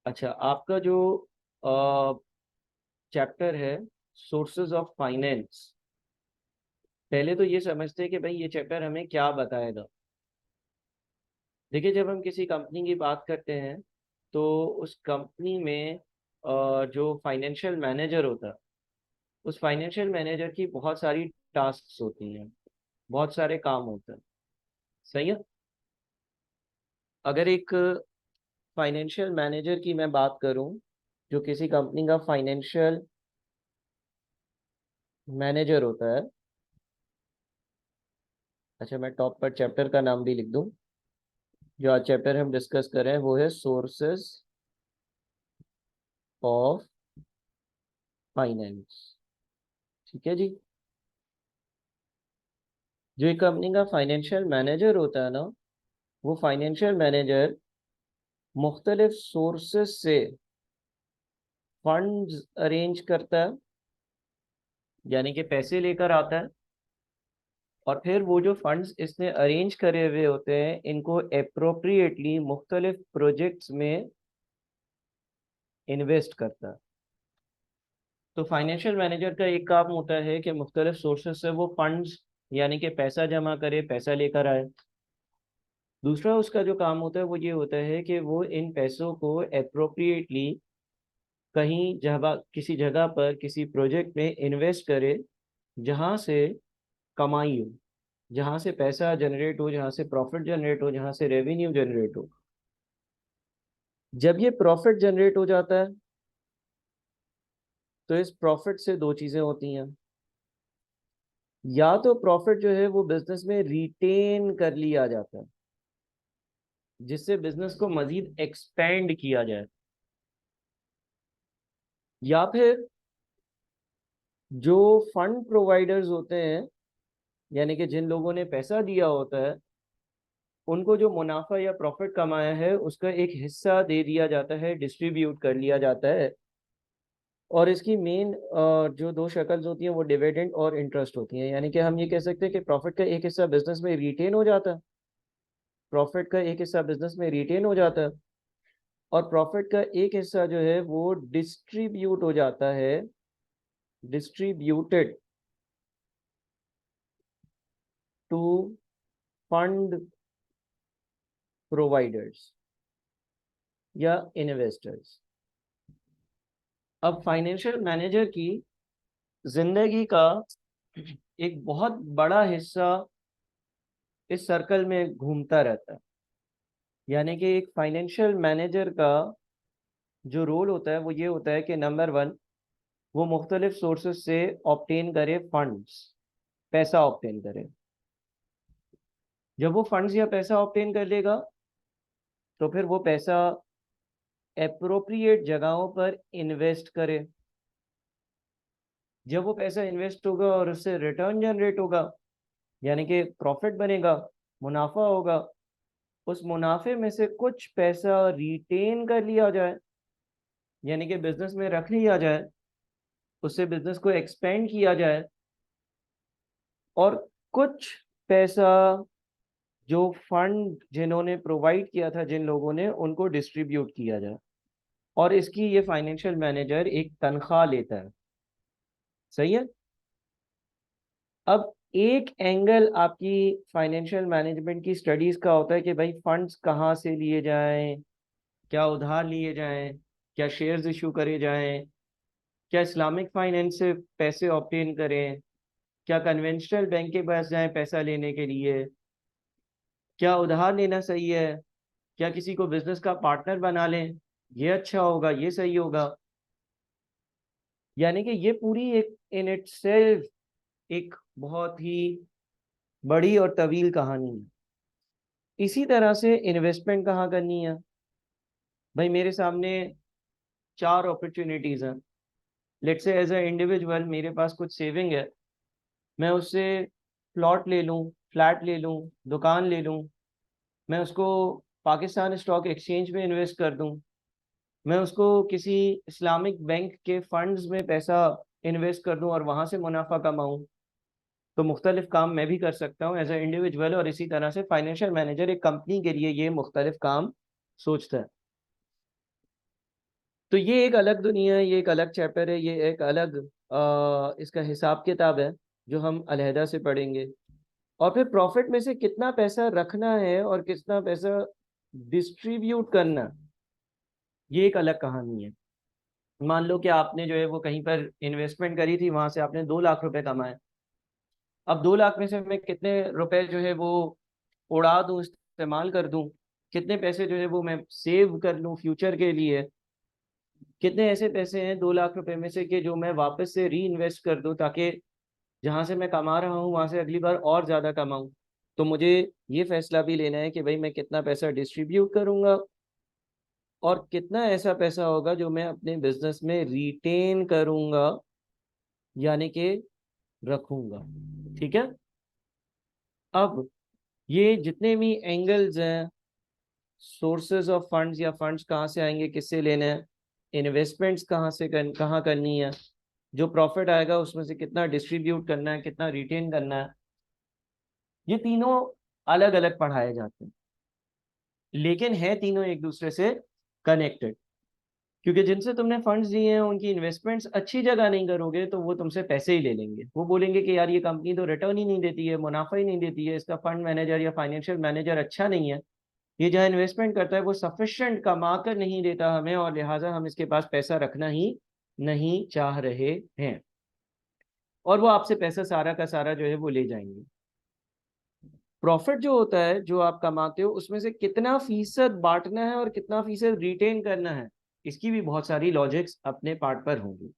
अच्छा, आपका जो चैप्टर है सोर्सेज ऑफ फाइनेंस, पहले तो ये समझते हैं कि भाई ये चैप्टर हमें क्या बताएगा। देखिए, जब हम किसी कंपनी की बात करते हैं तो उस कंपनी में जो फाइनेंशियल मैनेजर होता है, उस फाइनेंशियल मैनेजर की बहुत सारी टास्क्स होती हैं, बहुत सारे काम होते हैं। सही है। अगर एक फाइनेंशियल मैनेजर की मैं बात करूं, जो किसी कंपनी का फाइनेंशियल मैनेजर होता है। अच्छा, मैं टॉप पर चैप्टर का नाम भी लिख दूं। जो आज चैप्टर हम डिस्कस कर रहे हैं वो है सोर्सेस ऑफ फाइनेंस। ठीक है जी। जो एक कंपनी का फाइनेंशियल मैनेजर होता है ना, वो फाइनेंशियल मैनेजर मुख्तलिफ सोर्सेस से फंड्स अरेंज करता है, यानी कि पैसे लेकर आता है। और फिर वो जो फंड्स इसने अरेंज करे हुए होते हैं, इनको अप्रोप्रिएटली मुख्तलिफ प्रोजेक्ट्स में इन्वेस्ट करता है। तो फाइनेंशियल मैनेजर का एक काम होता है कि मुख्तलिफ सोर्सेस से वो फंड्स, यानी कि पैसा जमा करे, पैसा लेकर आए। दूसरा उसका जो काम होता है वो ये होता है कि वो इन पैसों को अप्रोप्रिएटली कहीं जगह, किसी जगह पर किसी प्रोजेक्ट में इन्वेस्ट करे, जहाँ से कमाई हो, जहाँ से पैसा जनरेट हो, जहाँ से प्रॉफिट जनरेट हो, जहाँ से रेवेन्यू जनरेट हो। जब ये प्रॉफिट जनरेट हो जाता है तो इस प्रॉफिट से दो चीज़ें होती हैं। या तो प्रॉफिट जो है वो बिजनेस में रिटेन कर लिया जाता है, जिससे बिजनेस को मजीद एक्सपेंड किया जाए। या फिर जो फंड प्रोवाइडर्स होते हैं, यानी कि जिन लोगों ने पैसा दिया होता है, उनको जो मुनाफा या प्रॉफिट कमाया है उसका एक हिस्सा दे दिया जाता है, डिस्ट्रीब्यूट कर लिया जाता है। और इसकी मेन जो दो शक्ल्स होती हैं वो डिविडेंड और इंटरेस्ट होती हैं। यानी कि हम ये कह सकते हैं कि प्रॉफिट का एक हिस्सा बिजनेस में रिटेन हो जाता है, प्रॉफिट का एक हिस्सा बिजनेस में रिटेन हो जाता है, और प्रॉफिट का एक हिस्सा जो है वो डिस्ट्रीब्यूट हो जाता है, डिस्ट्रीब्यूटेड टू फंड प्रोवाइडर्स या इन्वेस्टर्स। अब फाइनेंशियल मैनेजर की जिंदगी का एक बहुत बड़ा हिस्सा इस सर्कल में घूमता रहता है। यानी कि एक फाइनेंशियल मैनेजर का जो रोल होता है वो ये होता है कि नंबर वन, वो मुख्तलिफ सोर्सेस से ऑब्टेन करे फंड्स, पैसा ऑब्टेन करे। जब वो फंड्स या पैसा ऑब्टेन कर लेगा तो फिर वो पैसा अप्रोप्रिएट जगहों पर इन्वेस्ट करे। जब वो पैसा इन्वेस्ट होगा और उससे रिटर्न जनरेट होगा, यानी कि प्रॉफिट बनेगा, मुनाफा होगा, उस मुनाफे में से कुछ पैसा रिटेन कर लिया जाए, यानी कि बिजनेस में रख लिया जाए, उससे बिजनेस को एक्सपेंड किया जाए। और कुछ पैसा जो फंड जिन्होंने प्रोवाइड किया था, जिन लोगों ने, उनको डिस्ट्रीब्यूट किया जाए। और इसकी ये फाइनेंशियल मैनेजर एक तनख्वाह लेता है। सही है। अब एक एंगल आपकी फाइनेंशियल मैनेजमेंट की स्टडीज का होता है कि भाई फंड्स कहाँ से लिए जाएं, क्या उधार लिए जाएं, क्या शेयर्स इशू करे जाएं, क्या इस्लामिक फाइनेंस से पैसे ऑब्टेन करें, क्या कन्वेंशनल बैंक के पास जाएं पैसा लेने के लिए, क्या उधार लेना सही है, क्या किसी को बिजनेस का पार्टनर बना लें, ये अच्छा होगा, ये सही होगा। यानी कि ये पूरी एक इन इटसेल्फ एक बहुत ही बड़ी और तवील कहानी है। इसी तरह से इन्वेस्टमेंट कहाँ करनी है। भाई मेरे सामने चार अपॉर्चुनिटीज हैं। Let's say as a individual मेरे पास कुछ सेविंग है, मैं उससे प्लॉट ले लूँ, फ्लैट ले लूँ, दुकान ले लूँ, मैं उसको पाकिस्तान स्टॉक एक्सचेंज में इन्वेस्ट कर दूँ, मैं उसको किसी इस्लामिक बैंक के फंड्स में पैसा इन्वेस्ट कर दूँ और वहाँ से मुनाफा कमाऊँ। तो मुख्तलिफ काम मैं भी कर सकता हूँ एज ए इंडिविजुअल, और इसी तरह से फाइनेंशियल मैनेजर एक कंपनी के लिए ये मुख्तलिफ काम सोचता है। तो ये एक अलग दुनिया है, ये एक अलग चैप्टर है, ये एक अलग इसका हिसाब किताब है जो हम अलहदा से पढ़ेंगे। और फिर प्रॉफिट में से कितना पैसा रखना है और कितना पैसा डिस्ट्रीब्यूट करना, ये एक अलग कहानी है। मान लो कि आपने जो है वो कहीं पर इन्वेस्टमेंट करी थी, वहां से आपने 2 लाख रुपए कमाए। अब 2 लाख में से मैं कितने रुपए जो है वो उड़ा दूं, इस्तेमाल कर दूं, कितने पैसे जो है वो मैं सेव कर लूं फ्यूचर के लिए, कितने ऐसे पैसे हैं 2 लाख रुपए में से कि जो मैं वापस से री इन्वेस्ट कर दूं, ताकि जहां से मैं कमा रहा हूँ वहां से अगली बार और ज्यादा कमाऊं। तो मुझे ये फैसला भी लेना है कि भाई मैं कितना पैसा डिस्ट्रीब्यूट करूंगा और कितना ऐसा पैसा होगा जो मैं अपने बिजनेस में रिटेन करूंगा, यानी कि रखूंगा। ठीक है। अब ये जितने भी एंगल्स हैं, सोर्सेज ऑफ फंड्स या फंड्स कहाँ से आएंगे, किससे लेने हैं, इन्वेस्टमेंट्स कहाँ करनी है, जो प्रॉफिट आएगा उसमें से कितना डिस्ट्रीब्यूट करना है, कितना रिटेन करना है, ये तीनों अलग अलग पढ़ाए जाते हैं, लेकिन है तीनों एक दूसरे से कनेक्टेड। क्योंकि जिनसे तुमने फंड्स दिए हैं उनकी इन्वेस्टमेंट्स अच्छी जगह नहीं करोगे तो वो तुमसे पैसे ही ले लेंगे। वो बोलेंगे कि यार ये कंपनी तो रिटर्न ही नहीं देती है, मुनाफा ही नहीं देती है, इसका फंड मैनेजर या फाइनेंशियल मैनेजर अच्छा नहीं है, ये जहाँ इन्वेस्टमेंट करता है वो सफिशिएंट कमा कर नहीं देता हमें, और लिहाजा हम इसके पास पैसा रखना ही नहीं चाह रहे हैं, और वो आपसे पैसा सारा का सारा जो है वो ले जाएंगे। प्रॉफिट जो होता है जो आप कमाते हो उसमें से कितना फीसद बांटना है और कितना फीसद रिटेन करना है, इसकी भी बहुत सारी लॉजिक्स अपने पार्ट पर होंगी।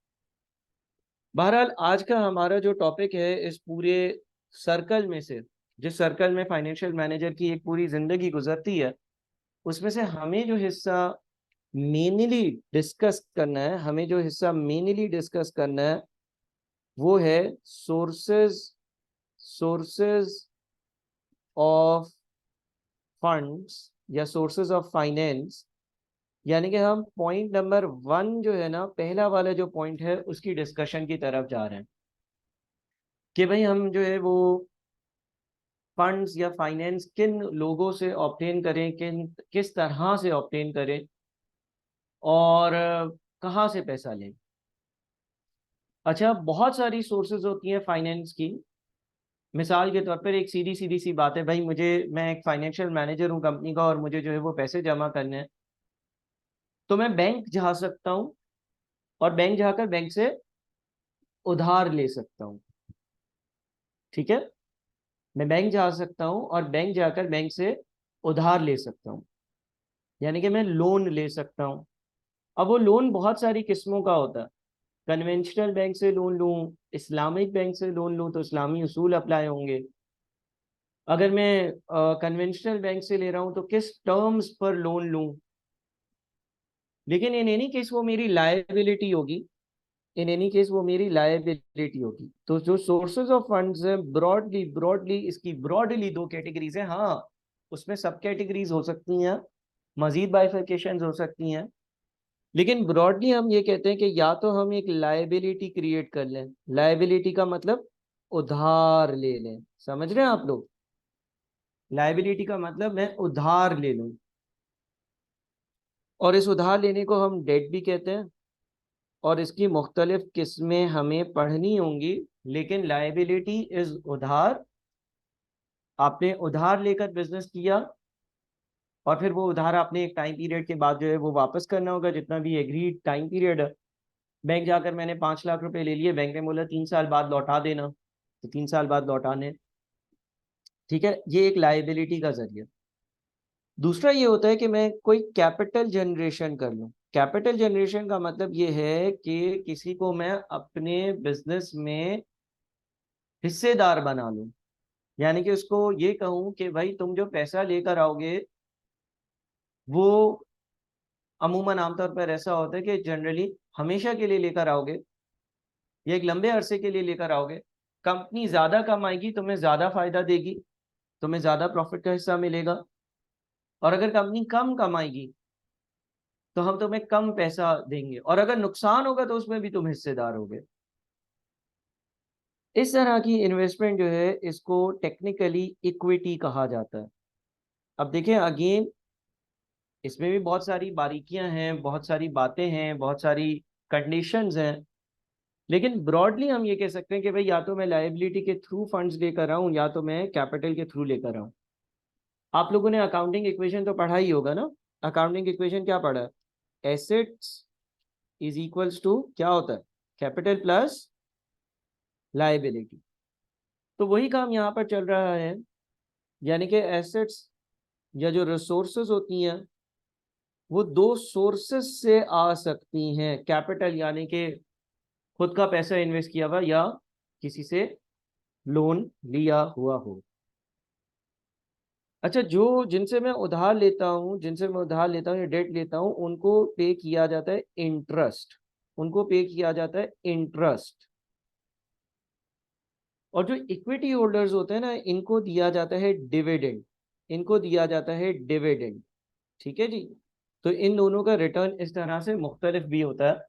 बहरहाल आज का हमारा जो टॉपिक है, इस पूरे सर्कल में से, जिस सर्कल में फाइनेंशियल मैनेजर की एक पूरी जिंदगी गुजरती है, उसमें से हमें जो हिस्सा मेनली डिस्कस करना है, हमें जो हिस्सा मेनली डिस्कस करना है वो है सोर्सेज सोर्सेज ऑफ फंड्स या सोर्सेज ऑफ फाइनेंस। यानी कि हम पॉइंट नंबर 1 जो है ना, पहला वाला जो पॉइंट है उसकी डिस्कशन की तरफ जा रहे हैं कि भाई हम जो है वो फंड्स या फाइनेंस किन लोगों से ऑब्टेन करें, किस तरह से ऑब्टेन करें, और कहाँ से पैसा लें। अच्छा, बहुत सारी सोर्सेज होती हैं फाइनेंस की। मिसाल के तौर पर एक सीधी सीधी सी बात है, भाई मैं एक फाइनेंशियल मैनेजर हूँ कंपनी का और मुझे जो है वो पैसे जमा करने हैं, तो मैं बैंक जा सकता हूँ और बैंक जाकर बैंक से उधार ले सकता हूँ। ठीक है, मैं बैंक जा सकता हूँ और बैंक जाकर बैंक से उधार ले सकता हूँ, यानी कि मैं लोन ले सकता हूँ। अब वो लोन बहुत सारी किस्मों का होता है। कन्वेंशनल बैंक से लोन लूँ, इस्लामिक बैंक से लोन लूँ तो इस्लामी उसूल अप्लाई होंगे। अगर मैं कन्वेंशनल बैंक से ले रहा हूँ तो किस टर्म्स पर लोन लूँ, लेकिन इन एनी केस वो मेरी लायबिलिटी होगी, इन एनी केस वो मेरी लायबिलिटी होगी। तो जो सोर्सेज ऑफ फंड्स है, ब्रॉडली ब्रॉडली इसकी ब्रॉडली 2 कैटेगरीज है। हाँ, उसमें सब कैटेगरीज हो सकती हैं, मजीद बाइफरकेशन हो सकती हैं, लेकिन ब्रॉडली हम ये कहते हैं कि या तो हम एक लायबिलिटी क्रिएट कर लें, लायबिलिटी का मतलब उधार ले लें। समझ रहे हैं आप लोग? लायबिलिटी का मतलब मैं उधार ले लूं, और इस उधार लेने को हम डेट भी कहते हैं, और इसकी मुख्तलिफ किस्में हमें पढ़नी होंगी। लेकिन लायबिलिटी इज उधार। आपने उधार लेकर बिजनेस किया और फिर वो उधार आपने एक टाइम पीरियड के बाद जो है वो वापस करना होगा, जितना भी एग्रीड टाइम पीरियड है। बैंक जाकर मैंने 5 लाख रुपए ले लिए, बैंक ने बोला 3 साल बाद लौटा देना, तो 3 साल बाद लौटाने। ठीक है, ये एक लायबिलिटी का जरिया। दूसरा ये होता है कि मैं कोई कैपिटल जनरेशन कर लूं। कैपिटल जनरेशन का मतलब ये है कि किसी को मैं अपने बिजनेस में हिस्सेदार बना लूं, यानी कि उसको ये कहूं कि भाई तुम जो पैसा लेकर आओगे वो अमूमन आमतौर पर ऐसा होता है कि जनरली हमेशा के लिए लेकर आओगे या एक लंबे अरसे के लिए लेकर आओगे। कंपनी ज्यादा कमाएगी, तुम्हें ज्यादा फायदा देगी, तुम्हें ज्यादा प्रॉफिट का हिस्सा मिलेगा। और अगर कंपनी कम कमाएगी तो हम तुम्हें कम पैसा देंगे, और अगर नुकसान होगा तो उसमें भी तुम हिस्सेदार होगे। इस तरह की इन्वेस्टमेंट जो है इसको टेक्निकली इक्विटी कहा जाता है। अब देखें अगेन, इसमें भी बहुत सारी बारीकियां हैं, बहुत सारी बातें हैं, बहुत सारी कंडीशंस हैं, लेकिन ब्रॉडली हम ये कह सकते हैं कि भाई या तो मैं लायबिलिटी के थ्रू फंड्स लेकर आऊं या तो मैं कैपिटल के थ्रू लेकर आऊं। आप लोगों ने अकाउंटिंग इक्वेशन तो पढ़ा ही होगा ना। अकाउंटिंग इक्वेशन क्या पढ़ा है? एसेट्स इज इक्वल्स टू क्या होता है? Capital plus liability. तो वही काम यहाँ पर चल रहा है, यानी कि एसेट्स या जो रिसोर्सेज होती हैं वो दो सोर्सेस से आ सकती हैं। कैपिटल यानी कि खुद का पैसा इन्वेस्ट किया हुआ या किसी से लोन लिया हुआ हो। अच्छा, जो जिनसे मैं उधार लेता हूँ, जिनसे मैं उधार लेता हूँ या डेट लेता हूँ, उनको पे किया जाता है इंटरेस्ट। उनको पे किया जाता है इंटरेस्ट। और जो इक्विटी होल्डर्स होते हैं ना, इनको दिया जाता है डिविडेंड। इनको दिया जाता है डिविडेंड। ठीक है जी। तो इन दोनों का रिटर्न इस तरह से मुख्तलिफ भी होता है।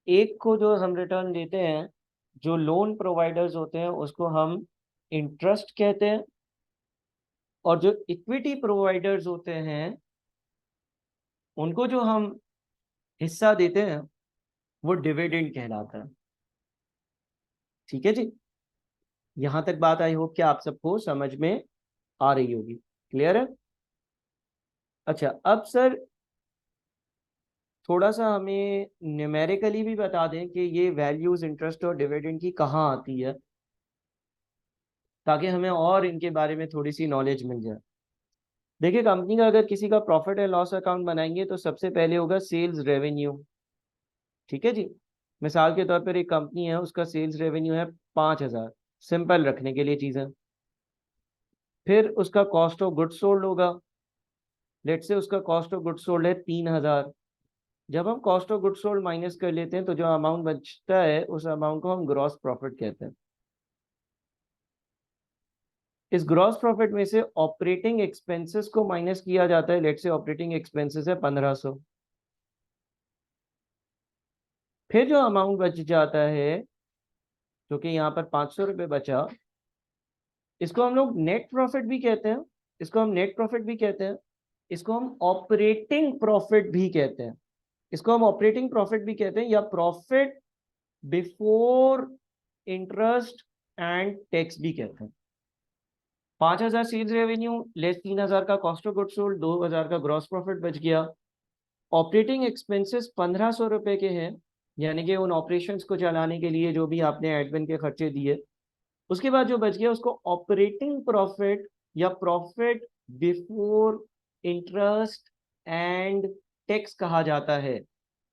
एक को जो हम रिटर्न देते हैं, जो लोन प्रोवाइडर्स होते हैं उसको हम इंटरेस्ट कहते हैं, और जो इक्विटी प्रोवाइडर्स होते हैं उनको जो हम हिस्सा देते हैं वो डिविडेंड कहलाता है। ठीक है जी। यहां तक बात आई होप कि आप सबको समझ में आ रही होगी। क्लियर है? अच्छा, अब सर थोड़ा सा हमें न्यूमेरिकली भी बता दें कि ये वैल्यूज इंटरेस्ट और डिविडेंड की कहाँ आती है, ताकि हमें और इनके बारे में थोड़ी सी नॉलेज मिल जाए। देखिए, कंपनी का अगर किसी का प्रॉफिट एंड लॉस अकाउंट बनाएंगे तो सबसे पहले होगा सेल्स रेवेन्यू। ठीक है जी। मिसाल के तौर पर एक कंपनी है, उसका सेल्स रेवेन्यू है 5,000, सिंपल रखने के लिए चीज़ें। फिर उसका कॉस्ट ऑफ गुड्स सोल्ड होगा। लेट से उसका कॉस्ट ऑफ गुड्स सोल्ड है 3,000। जब हम cost of goods sold minus कर लेते हैं तो जो अमाउंट बचता है उस अमाउंट को हम ग्रॉस प्रॉफिट कहते हैं। इस ग्रॉस प्रॉफिट में से ऑपरेटिंग एक्सपेंसेस को माइनस किया जाता है। लेट से ऑपरेटिंग एक्सपेंसेस है 1,500। फिर जो अमाउंट बच जाता है, जो कि यहाँ पर 500 रुपये बचा, इसको हम लोग नेट प्रॉफिट भी कहते हैं। इसको हम नेट प्रॉफिट भी कहते हैं। इसको हम ऑपरेटिंग प्रॉफिट भी कहते हैं। इसको हम ऑपरेटिंग प्रॉफिट भी कहते हैं या profit before interest and tax भी कहते हैं। 5,000 सेल्स रेवेन्यू लेस 3,000 का कॉस्ट ऑफ गुड्स सोल्ड, 2,000 का ग्रॉस प्रॉफिट बच गया। ऑपरेटिंग एक्सपेंसेस 1,500 रुपए के हैं, यानी कि उन ऑपरेशंस को चलाने के लिए जो भी आपने एडमिन के खर्चे दिए, उसके बाद जो बच गया उसको ऑपरेटिंग प्रॉफिट या profit before interest and tax कहा जाता है।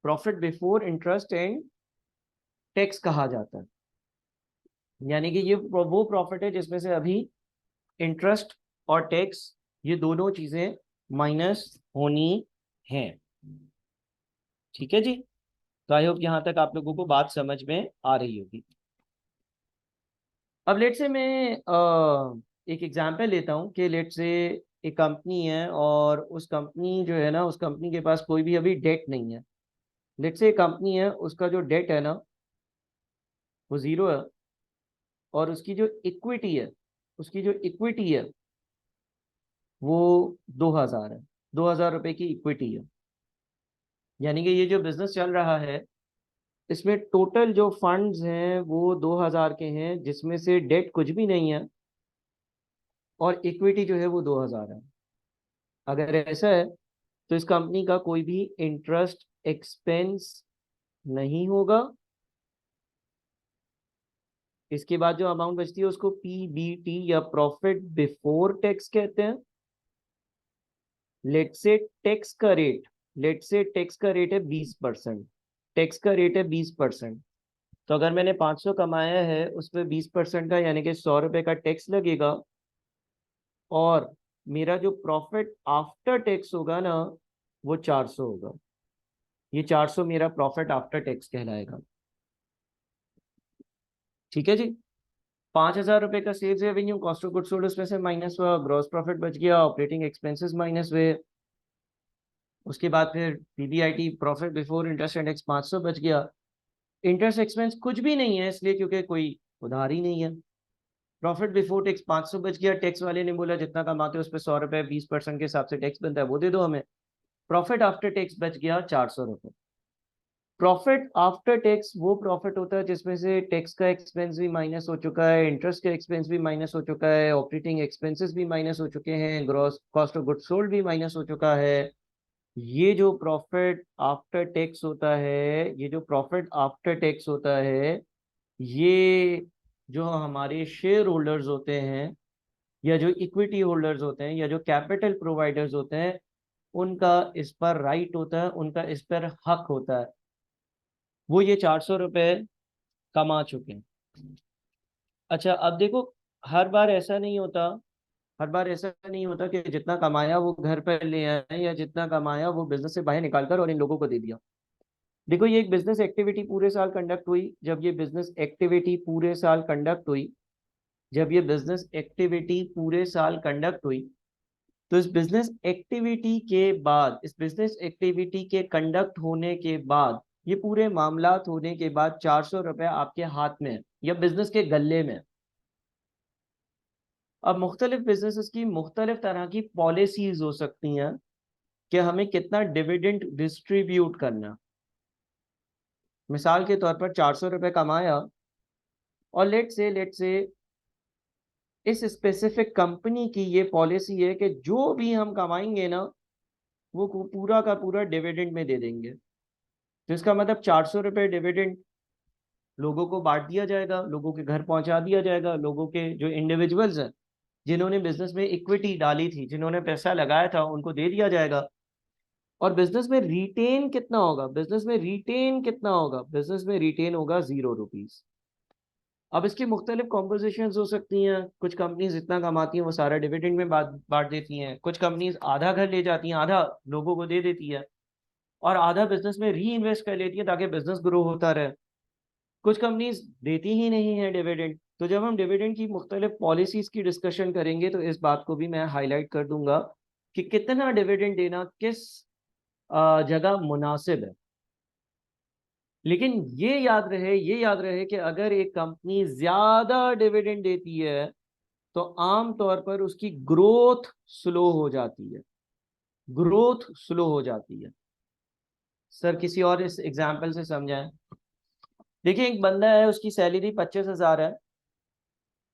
Profit before interest and tax कहा जाता है। यानी कि ये वो प्रॉफिट है जिसमें से अभी इंटरेस्ट और टैक्स, ये दोनों चीजें माइनस होनी हैं। ठीक है जी। तो आई होप यहां तक आप लोगों को बात समझ में आ रही होगी। अब लेट से मैं एक एग्जांपल लेता हूँ कि लेट से एक कंपनी है और उस कंपनी जो है ना, उस कंपनी के पास कोई भी अभी डेट नहीं है। लेट से एक कंपनी है, उसका जो डेट है ना वो जीरो है, और उसकी जो इक्विटी है, उसकी जो इक्विटी है वो 2,000 है। 2,000 रुपए की इक्विटी है। यानी कि ये जो बिजनेस चल रहा है इसमें टोटल जो फंड्स हैं वो 2,000 के हैं, जिसमें से डेट कुछ भी नहीं है और इक्विटी जो है वो 2,000 है। अगर ऐसा है तो इस कंपनी का कोई भी इंटरेस्ट एक्सपेंस नहीं होगा। इसके बाद जो अमाउंट बचती है उसको पीबीटी या प्रॉफिट बिफोर टैक्स कहते हैं। लेट से टैक्स का रेट, लेट से टैक्स का रेट है 20%। टैक्स का रेट है 20%। तो अगर मैंने 500 कमाया है उस पर 20% का यानी कि 100 रुपए का टैक्स लगेगा, और मेरा जो प्रॉफिट आफ्टर टैक्स होगा ना वो 400 होगा। ये 400 मेरा प्रॉफिट आफ्टर टैक्स कहलाएगा। ठीक है जी। 5,000 रुपए का sales revenue, cost of goods sold उसमें से माइनस हुआ, ग्रॉस प्रॉफिट बच गया, ऑपरेटिंग एक्सपेंसेस माइनस हुए। उसके बाद फिर PBIT profit before interest and tax 500 बच गया। इंटरेस्ट एक्सपेंस कुछ भी नहीं है इसलिए क्योंकि कोई उधार ही नहीं है। प्रॉफिट बिफोर टैक्स 500 बच गया। टैक्स वाले ने बोला जितना कमाते हो उस पर 100 रुपए 20% के हिसाब से टैक्स बनता है वो दे दो हमें। प्रॉफिट आफ्टर टैक्स बच गया 400 रुपये। प्रॉफिट आफ्टर टैक्स वो प्रॉफिट होता है जिसमें से टैक्स का एक्सपेंस भी माइनस हो चुका है, इंटरेस्ट का एक्सपेंस भी माइनस हो चुका है, ऑपरेटिंग एक्सपेंसेस भी माइनस हो चुके हैं, gross cost of goods sold भी माइनस हो चुका है। ये जो प्रॉफिट आफ्टर टैक्स होता है, ये जो प्रॉफिट आफ्टर टैक्स होता है, ये जो हमारे शेयर होल्डर्स होते हैं, या जो इक्विटी होल्डर्स होते हैं, या जो कैपिटल प्रोवाइडर्स होते हैं, उनका इस पर राइट होता है, उनका इस पर हक होता है। वो ये 400 रुपये कमा चुके हैं। अच्छा, अब देखो, हर बार ऐसा नहीं होता, हर बार ऐसा नहीं होता कि जितना कमाया वो घर पर ले आए, या जितना कमाया वो बिजनेस से बाहर निकाल कर और इन लोगों को दे दिया। देखो, ये एक बिजनेस एक्टिविटी पूरे साल कंडक्ट हुई। जब ये बिजनेस एक्टिविटी पूरे साल कंडक्ट हुई, जब ये बिजनेस एक्टिविटी पूरे साल कंडक्ट हुई, तो इस बिजनेस एक्टिविटी के बाद, इस बिजनेस एक्टिविटी के कंडक्ट होने के बाद, ये पूरे मामलात होने के बाद 400 रुपये आपके हाथ में है, या बिजनेस के गले में। अब मुख्तलिफ बिजनेसेस की मुख्तलिफ तरह की पॉलिसीज हो सकती हैं कि हमें कितना डिविडेंड डिस्ट्रीब्यूट करना। मिसाल के तौर पर 400 रुपये कमाया, और लेट से इस स्पेसिफिक कंपनी की ये पॉलिसी है कि जो भी हम कमाएंगे ना, वो पूरा का पूरा डिविडेंड में दे देंगे। तो इसका मतलब 400 रुपये डिविडेंड लोगों को बांट दिया जाएगा, लोगों के घर पहुंचा दिया जाएगा, लोगों के जो इंडिविजुअल्स हैं जिन्होंने बिजनेस में इक्विटी डाली थी, जिन्होंने पैसा लगाया था, उनको दे दिया जाएगा। और बिजनेस में रिटेन कितना होगा? बिजनेस में रिटेन कितना होगा? बिजनेस में रिटेन होगा 0 रुपीज। अब इसकी मुख्तलिफ कॉम्पोजिशन हो सकती हैं। कुछ कंपनीज जितना कमाती हैं वो सारा डिविडेंड में बांट देती हैं, कुछ कंपनीज आधा घर ले जाती हैं, आधा लोगों को दे देती है, और आधा बिजनेस में री इन्वेस्ट कर लेती है ताकि बिजनेस ग्रो होता रहे। कुछ कंपनीज देती ही नहीं है डिविडेंड। तो जब हम डिविडेंड की मुख्तलिफ पॉलिसीज की डिस्कशन करेंगे तो इस बात को भी मैं हाईलाइट कर दूंगा कि कितना डिविडेंड देना किस जगह मुनासिब है। लेकिन ये याद रहे कि अगर एक कंपनी ज्यादा डिविडेंड देती है तो आम तौर पर उसकी ग्रोथ स्लो हो जाती है, ग्रोथ स्लो हो जाती है। सर किसी और इस एग्जाम्पल से समझाएं। देखिए, एक बंदा है, उसकी सैलरी 25,000 है,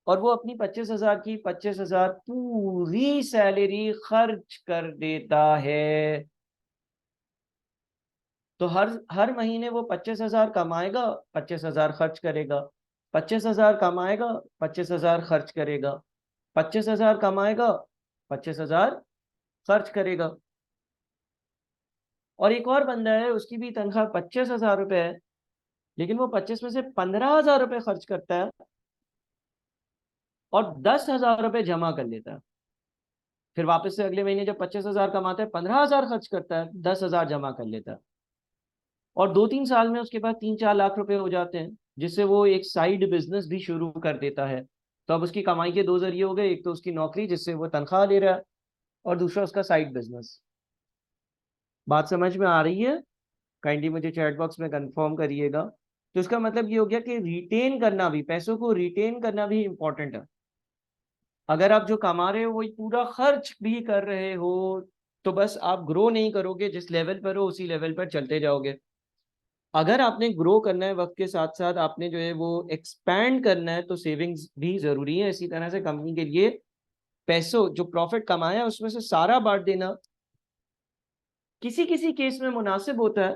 और वो अपनी 25,000 की 25,000 पूरी सैलरी खर्च कर देता है। तो हर हर महीने वो 25,000 कमाएगा, 25,000 खर्च करेगा, 25,000 कमाएगा, 25,000 खर्च करेगा, 25,000 कमाएगा, 25,000 खर्च करेगा। और एक और बंदा है, उसकी भी तनख्वाह 25,000 रुपये है, लेकिन वो 25 में से 15,000 रुपये खर्च करता है और 10,000 रुपये जमा कर लेता है। फिर वापस से अगले महीने जब 25,000 कमाता है, 15,000 खर्च करता है, 10,000 जमा कर लेता है। और 2-3 साल में उसके पास 3-4 लाख रुपए हो जाते हैं, जिससे वो एक साइड बिजनेस भी शुरू कर देता है। तो अब उसकी कमाई के दो जरिए हो गए, एक तो उसकी नौकरी जिससे वो तनख्वाह ले रहा है, और दूसरा उसका साइड बिजनेस। बात समझ में आ रही है? काइंडली मुझे चैट बॉक्स में कंफर्म करिएगा। तो इसका मतलब ये हो गया कि रिटेन करना भी, पैसों को रिटेन करना भी इंपॉर्टेंट है। अगर आप जो कमा रहे हो वही पूरा खर्च भी कर रहे हो, तो बस आप ग्रो नहीं करोगे, जिस लेवल पर हो उसी लेवल पर चलते जाओगे। अगर आपने ग्रो करना है, वक्त के साथ साथ आपने जो है वो एक्सपैंड करना है, तो सेविंग्स भी जरूरी है। इसी तरह से कंपनी के लिए पैसों जो प्रॉफिट कमाया है उसमें से सारा बांट देना किसी किसी केस में मुनासिब होता है,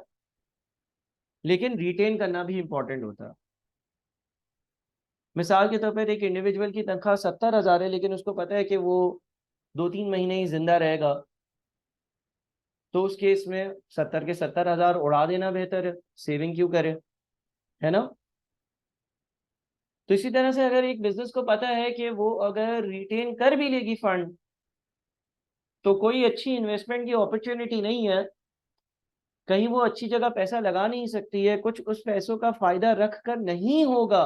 लेकिन रिटेन करना भी इंपॉर्टेंट होता है। मिसाल के तौर पर एक इंडिविजुअल की तनख्वाह 70,000 है, लेकिन उसको पता है कि वो 2-3 महीने ही जिंदा रहेगा, तो उस केस में 70 के 70,000 उड़ा देना बेहतर है, सेविंग क्यों करे, है ना? तो इसी तरह से अगर एक बिजनेस को पता है कि वो अगर रिटेन कर भी लेगी फंड, तो कोई अच्छी इन्वेस्टमेंट की अपॉर्चुनिटी नहीं है, कहीं वो अच्छी जगह पैसा लगा नहीं सकती है, कुछ उस पैसों का फायदा रख कर नहीं होगा,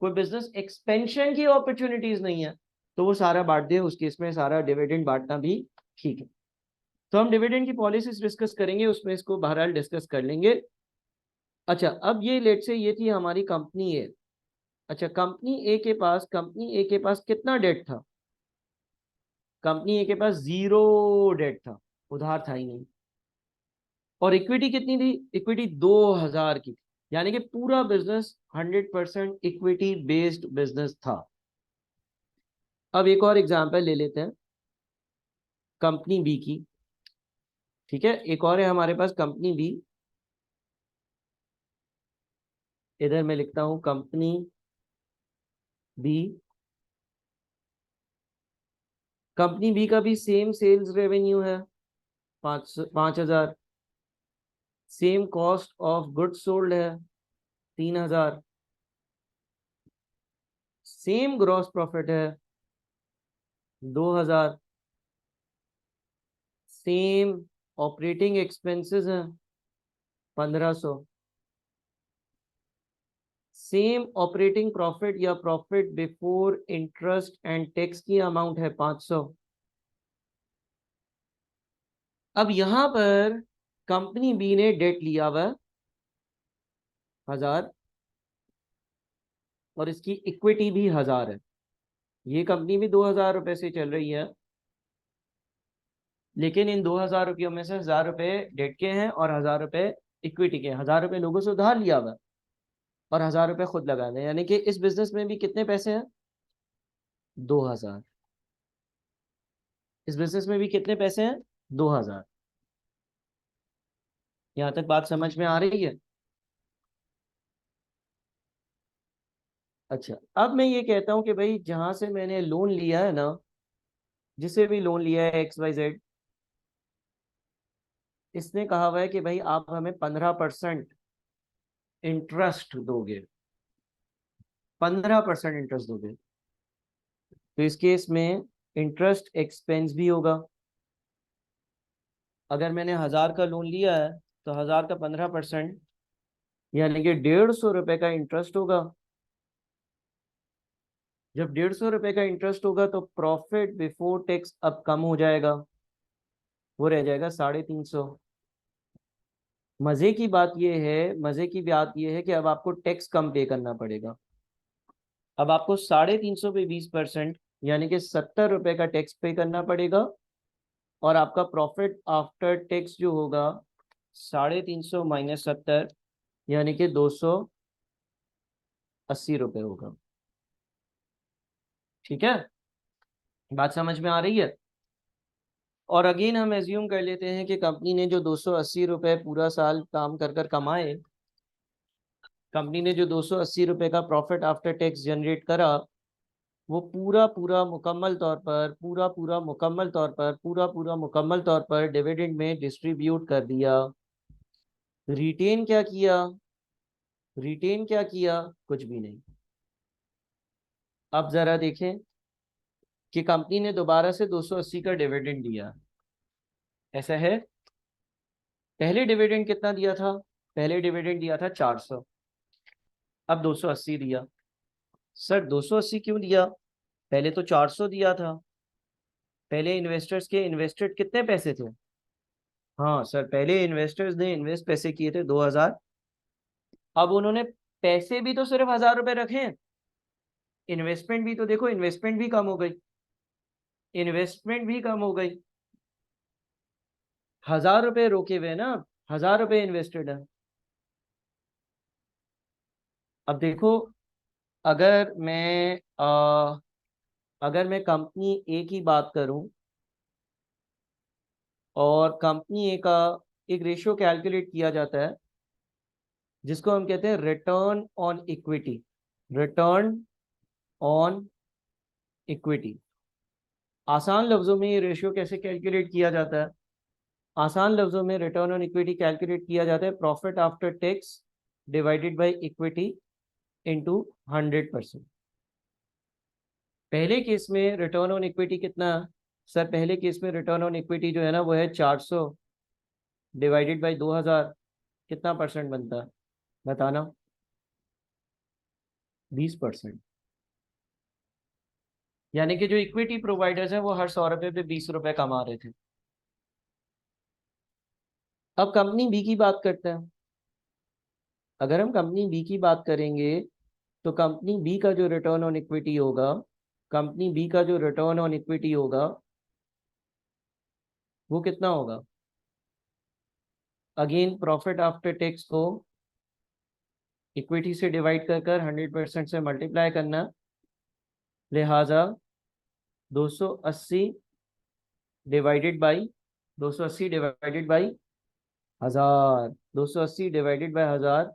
कोई बिजनेस एक्सपेंशन की अपॉर्चुनिटीज नहीं है, तो वो सारा बांट दे। उस केस में सारा डिविडेंड बांटना भी ठीक है। तो हम डिविडेंड की पॉलिसीज डिस्कस करेंगे, उसमें इसको बहरहाल डिस्कस कर लेंगे। अच्छा, अब ये लेट से ये थी हमारी कंपनी ए। अच्छा, कंपनी ए के पास कितना डेट था? कंपनी ए के पास जीरो डेट था, उधार था ही नहीं। और इक्विटी कितनी थी? इक्विटी 2000 की थी, यानी कि पूरा बिजनेस 100% इक्विटी बेस्ड बिजनेस था। अब एक और एग्जांपल ले लेते हैं कंपनी बी की। ठीक है, एक और है हमारे पास कंपनी बी। इधर मैं लिखता हूं कंपनी बी। कंपनी बी का भी सेम सेल्स रेवेन्यू है 5,000। Same cost of goods sold है 3,000। सेम ग्रॉस प्रॉफिट है 2,000। सेम ऑपरेटिंग एक्सपेंसेस हैं 1,500। सेम ऑपरेटिंग प्रॉफिट या profit before interest and tax की अमाउंट है 500। अब यहां पर कंपनी बी ने डेट लिया हुआ 1,000 और इसकी इक्विटी भी 1,000 है। ये कंपनी भी 2,000 रुपए से चल रही है, लेकिन इन 2,000 रुपयों में से 1,000 रुपए डेट के हैं और 1,000 रुपए इक्विटी के। 1,000 रुपए लोगों से उधार लिया हुआ और 1,000 रुपए खुद लगा दें, यानी कि इस बिजनेस में भी कितने पैसे हैं? 2,000। इस बिजनेस में भी कितने पैसे हैं? 2,000। यहां तक बात समझ में आ रही है? अच्छा, अब मैं ये कहता हूं कि भाई जहां से मैंने लोन लिया है ना, जिसे भी लोन लिया है XYZ, इसने कहा हुआ है कि भाई आप हमें 15% इंटरेस्ट दोगे। 15% इंटरेस्ट दोगे, तो इस केस में इंटरेस्ट एक्सपेंस भी होगा। अगर मैंने 1,000 का लोन लिया है तो 1,000 का 15% यानी कि 150 रुपए का इंटरेस्ट होगा। जब 150 रुपए का इंटरेस्ट होगा तो प्रॉफिट बिफोर टैक्स अब कम हो जाएगा, वो रह जाएगा 350। मजे की बात यह है कि अब आपको टैक्स कम पे करना पड़ेगा। अब आपको 350 पे 20% यानी कि 70 रुपए का टैक्स पे करना पड़ेगा। और आपका प्रॉफिट आफ्टर टैक्स जो होगा 350 माइनस 70 यानी कि 280 रुपए होगा। ठीक है, बात समझ में आ रही है? और अगेन हम एज्यूम कर लेते हैं कि कंपनी ने जो 280 रुपए पूरा साल काम कर कर कमाए, कंपनी ने जो 280 रुपए का प्रॉफिट आफ्टर टैक्स जनरेट करा, वो पूरा मुकम्मल तौर पर डिविडेंड में डिस्ट्रीब्यूट कर दिया। रिटेन क्या किया? रिटेन क्या किया? कुछ भी नहीं। अब जरा देखें कि कंपनी ने दोबारा से 280 का डिविडेंड दिया, ऐसा है? पहले डिविडेंड कितना दिया था? पहले डिविडेंड दिया था 400, अब 280 दिया। सर 280 क्यों दिया? पहले तो 400 दिया था। पहले इन्वेस्टर्स के इन्वेस्टेड कितने पैसे थे? हाँ सर, पहले इन्वेस्टर्स ने इन्वेस्ट पैसे किए थे 2,000। अब उन्होंने पैसे भी तो सिर्फ 1,000 रुपए रखे हैं। इन्वेस्टमेंट भी तो देखो, इन्वेस्टमेंट भी कम हो गई। इन्वेस्टमेंट भी कम हो गई। 1,000 रुपए रोके हुए ना, 1,000 रुपए इन्वेस्टेड है। अब देखो, अगर मैं अगर मैं कंपनी ए की बात करूं और कंपनी ए का एक रेशियो कैलकुलेट किया जाता है जिसको हम कहते हैं return on equity. Return on equity. आसान लफ्जों में ये रेशियो कैसे कैलकुलेट किया जाता है? आसान लफ्जों में रिटर्न ऑन इक्विटी कैलकुलेट किया जाता है profit after tax divided by equity into 100%। पहले केस में रिटर्न ऑन इक्विटी कितना? सर पहले केस में रिटर्न ऑन इक्विटी जो है ना, वो है 400 डिवाइडेड बाय 2,000। कितना परसेंट बनता है बताना? 20%। यानी कि जो इक्विटी प्रोवाइडर्स हैं वो हर 100 रुपए पे 20 रुपए कमा रहे थे। अब कंपनी बी की बात करते हैं। अगर हम कंपनी बी की बात करेंगे तो कंपनी बी का जो रिटर्न ऑन इक्विटी होगा, कंपनी बी का जो रिटर्न ऑन इक्विटी होगा वो कितना होगा? अगेन प्रॉफिट आफ्टर टैक्स को इक्विटी से डिवाइड कर कर 100% से मल्टीप्लाई करना, लिहाजा 280 divided by 280 divided by 1000, 280 divided by 1000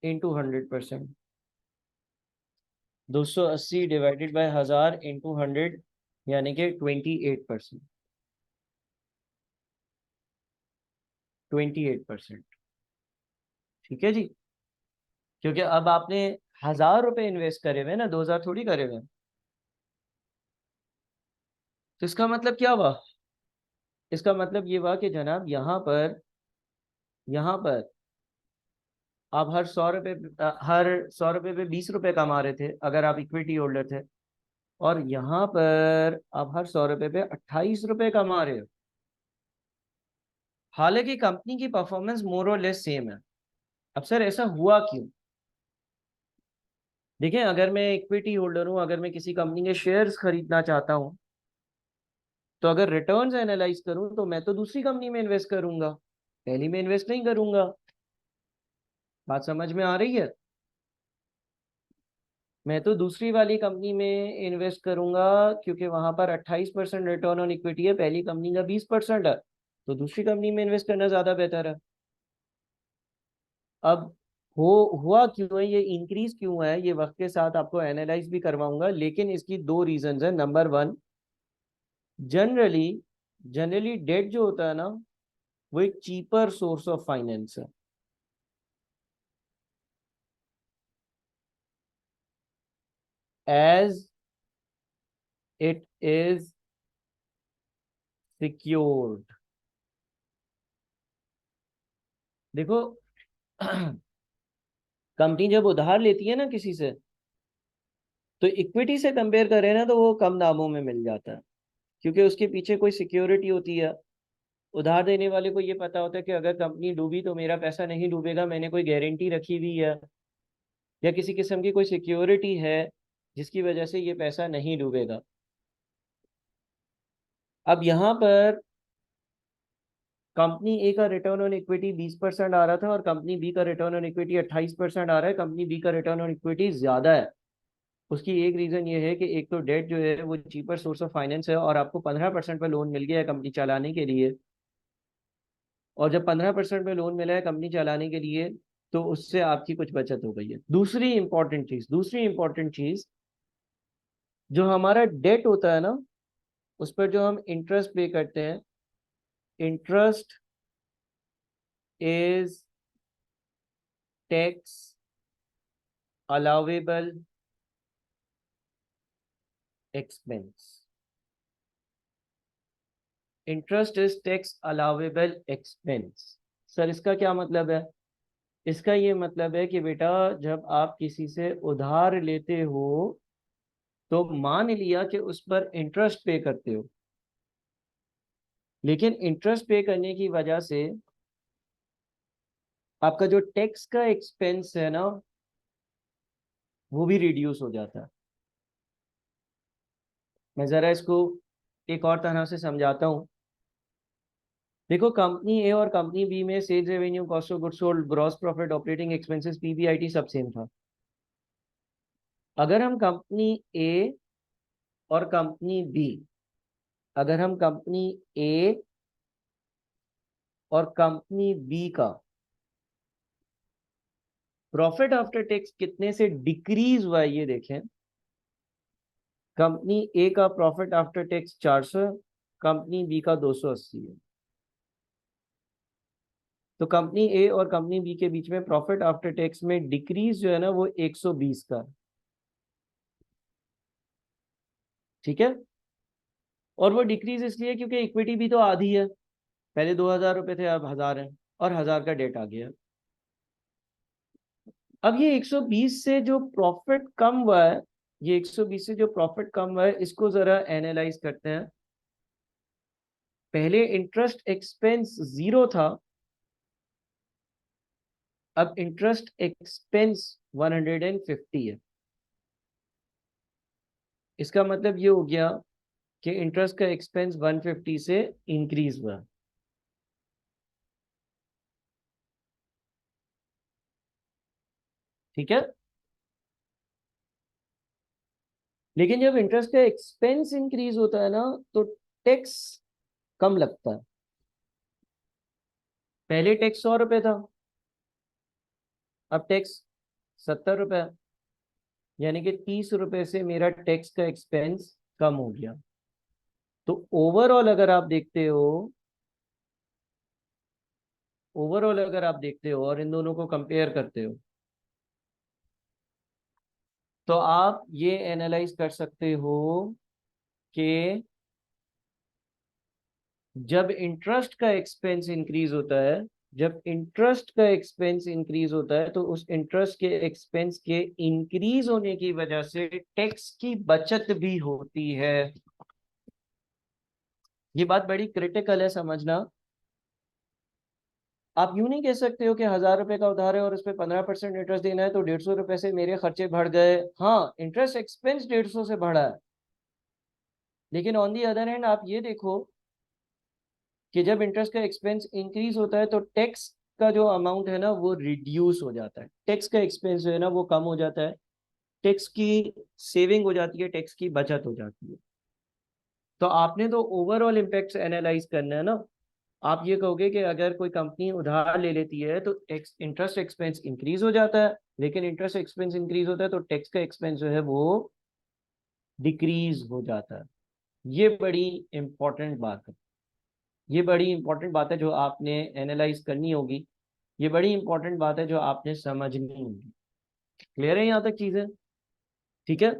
into 100%, 280 divided by 1000 into 100 यानी कि 28%, 28%। ठीक है जी, क्योंकि अब आपने 1000 रुपए इन्वेस्ट करे हुए ना, 2000 थोड़ी करे हुए। तो इसका मतलब क्या हुआ? इसका मतलब ये हुआ कि जनाब यहाँ पर आप हर 100 रुपए पे 20 रुपए कमा रहे थे अगर आप इक्विटी होल्डर थे, और यहाँ पर आप हर 100 रुपए पे 28 रुपए कमा रहे हो। हालांकि कंपनी की परफॉर्मेंस मोर और लेस सेम है। अब सर ऐसा हुआ क्यों? देखिए, अगर मैं इक्विटी होल्डर हूं, अगर मैं किसी कंपनी के शेयर्स खरीदना चाहता हूं, तो अगर रिटर्न्स एनालाइज करूं तो मैं तो दूसरी कंपनी में इन्वेस्ट करूंगा, पहली में इन्वेस्ट नहीं करूंगा। बात समझ में आ रही है? मैं तो दूसरी वाली कंपनी में इन्वेस्ट करूंगा, क्योंकि वहां पर 28% रिटर्न ऑन इक्विटी है, पहली कंपनी का 20% है, तो दूसरी कंपनी में इन्वेस्ट करना ज्यादा बेहतर है। अब हो हुआ क्यों है, ये इंक्रीज क्यों है, ये वक्त के साथ आपको एनालाइज भी करवाऊंगा, लेकिन इसकी दो रीजंस है। Number one, generally generally debt जो होता है ना, वो एक चीपर सोर्स ऑफ फाइनेंस है। As it is secured. देखो, कंपनी जब उधार लेती है ना किसी से, तो इक्विटी से कंपेयर करें ना तो वो कम दामों में मिल जाता है, क्योंकि उसके पीछे कोई सिक्योरिटी होती है। उधार देने वाले को ये पता होता है कि अगर कंपनी डूबी तो मेरा पैसा नहीं डूबेगा, मैंने कोई गारंटी रखी हुई है, या किसी किस्म की कोई सिक्योरिटी है जिसकी वजह से ये पैसा नहीं डूबेगा। अब यहाँ पर कंपनी ए का रिटर्न ऑन इक्विटी 20% आ रहा था, और कंपनी बी का रिटर्न ऑन इक्विटी 28% आ रहा है। कंपनी बी का रिटर्न ऑन इक्विटी ज्यादा है। उसकी एक रीजन ये है कि एक तो डेट जो है वो चीपर सोर्स ऑफ फाइनेंस है, और आपको 15% पे लोन मिल गया है कंपनी चलाने के लिए। और जब 15% पे लोन मिला है कंपनी चलाने के लिए, तो उससे आपकी कुछ बचत हो गई है। दूसरी इंपॉर्टेंट चीज, जो हमारा डेट होता है ना, उस पर जो हम इंटरेस्ट पे करते हैं, interest is tax allowable expense. Interest is tax allowable expense. Sir इसका क्या मतलब है? इसका ये मतलब है कि बेटा, जब आप किसी से उधार लेते हो तो मान लिया कि उस पर इंटरेस्ट पे करते हो, लेकिन इंटरेस्ट पे करने की वजह से आपका जो टैक्स का एक्सपेंस है ना, वो भी रिड्यूस हो जाता है। मैं जरा इसको एक और तरह से समझाता हूँ। देखो, कंपनी ए और कंपनी बी में sales revenue, cost of goods sold, gross profit, operating expenses, PBIT सब सेम था। अगर हम कंपनी ए और कंपनी बी अगर हम कंपनी ए और कंपनी बी का प्रॉफिट आफ्टर टैक्स कितने से डिक्रीज हुआ है ये देखें। कंपनी ए का profit after tax 400, company B का 280 है। तो कंपनी ए और कंपनी बी के बीच में प्रॉफिट आफ्टर टैक्स में डिक्रीज जो है ना, वो 120 का है। ठीक है। और वो डिक्रीज इसलिए क्योंकि इक्विटी भी तो आधी है, पहले 2000 रुपए थे, अब 1000 है, और 1000 का डेट आ गया। अब ये 120 से जो प्रॉफिट कम हुआ है, ये 120 से जो प्रॉफिट कम हुआ है, इसको जरा एनालाइज करते हैं। पहले इंटरेस्ट एक्सपेंस 0 था, अब इंटरेस्ट एक्सपेंस 150 है। इसका मतलब ये हो गया कि इंटरेस्ट का एक्सपेंस 150 से इंक्रीज हुआ। ठीक है। लेकिन जब इंटरेस्ट का एक्सपेंस इंक्रीज होता है ना, तो टैक्स कम लगता है। पहले टैक्स 100 रुपए था, अब टैक्स 70 रुपए, यानी कि 30 रुपए से मेरा टैक्स का एक्सपेंस कम हो गया। तो ओवरऑल अगर आप देखते हो, ओवरऑल अगर आप देखते हो और इन दोनों को कंपेयर करते हो, तो आप ये एनालाइज कर सकते हो कि जब इंटरेस्ट का एक्सपेंस इंक्रीज होता है, जब इंटरेस्ट का एक्सपेंस इंक्रीज होता है, तो उस इंटरेस्ट के एक्सपेंस के इंक्रीज होने की वजह से टैक्स की बचत भी होती है। ये बात बड़ी क्रिटिकल है, समझना। आप यूं नहीं कह सकते हो कि 1000 रुपए का उधार है और उस पर 15% इंटरेस्ट देना है, तो 150 रुपए से मेरे खर्चे बढ़ गए। हाँ, इंटरेस्ट एक्सपेंस 150 से बढ़ा है, लेकिन ऑन दी अदर हैंड आप ये देखो कि जब इंटरेस्ट का एक्सपेंस इंक्रीज होता है, तो टैक्स का जो अमाउंट है ना वो रिड्यूस हो जाता है, टैक्स का एक्सपेंस जो है ना वो कम हो जाता है, टैक्स की सेविंग हो जाती है, टैक्स की बचत हो जाती है। तो आपने तो ओवरऑल इम्पैक्ट एनालाइज करना है ना। आप ये कहोगे कि अगर कोई कंपनी उधार ले लेती है तो टैक्स इंटरेस्ट एक्सपेंस इंक्रीज हो जाता है, लेकिन इंटरेस्ट एक्सपेंस इंक्रीज होता है तो टैक्स का एक्सपेंस जो है वो डिक्रीज हो जाता है। ये बड़ी इंपॉर्टेंट बात है, ये बड़ी इंपॉर्टेंट बात है जो आपने एनालाइज करनी होगी, ये बड़ी इंपॉर्टेंट बात है जो आपने समझनी होगी। क्लियर है यहाँ तक चीजें? ठीक है।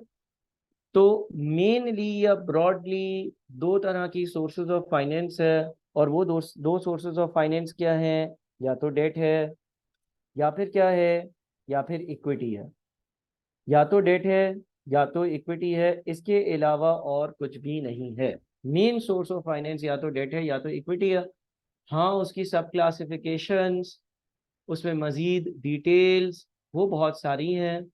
तो मेनली या ब्रॉडली दो तरह की सोर्सेज ऑफ फाइनेंस है, और वो दो सोर्सेज ऑफ फाइनेंस क्या है? या तो डेट है, या फिर क्या है, या फिर इक्विटी है। या तो डेट है, या तो इक्विटी है, इसके अलावा और कुछ भी नहीं है। मेन सोर्स ऑफ फाइनेंस या तो डेट है या तो इक्विटी है। हाँ, उसकी सब क्लासिफिकेशंस, उसमें मजीद डिटेल्स वो बहुत सारी हैं,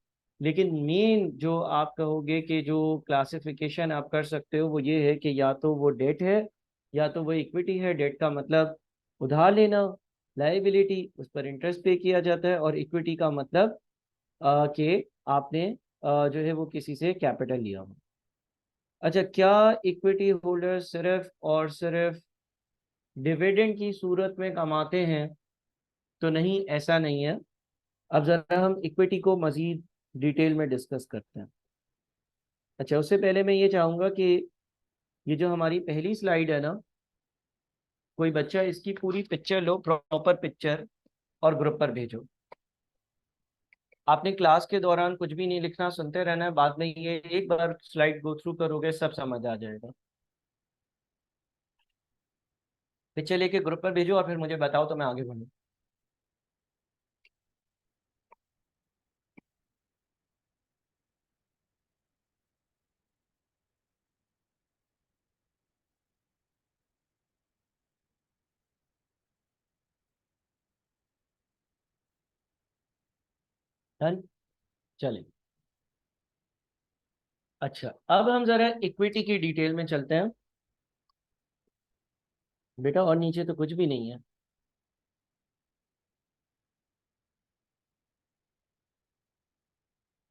लेकिन मेन जो आप कहोगे कि जो क्लासिफिकेशन आप कर सकते हो वो ये है कि या तो वो डेट है या तो वो इक्विटी है। डेट का मतलब उधार लेना, लाइबिलिटी, उस पर इंटरेस्ट पे किया जाता है, और इक्विटी का मतलब कि आपने जो है वो किसी से कैपिटल लिया हो। अच्छा, क्या इक्विटी होल्डर सिर्फ और सिर्फ डिविडेंड की सूरत में कमाते हैं? तो नहीं, ऐसा नहीं है। अब जरा हम इक्विटी को मजीद डिटेल में डिस्कस करते हैं। अच्छा, उससे पहले मैं ये चाहूंगा कि ये जो हमारी पहली स्लाइड है ना, कोई बच्चा इसकी पूरी पिक्चर लो, प्रॉपर पिक्चर, और ग्रुप पर भेजो। आपने क्लास के दौरान कुछ भी नहीं लिखना, सुनते रहना है, बाद में ये एक बार स्लाइड गो थ्रू करोगे सब समझ आ जाएगा। पिक्चर लेके ग्रुप पर भेजो और फिर मुझे बताओ तो मैं आगे बढ़ूँ। डन, चलिए। अच्छा, अब हम जरा इक्विटी की डिटेल में चलते हैं। बेटा और नीचे तो कुछ भी नहीं है।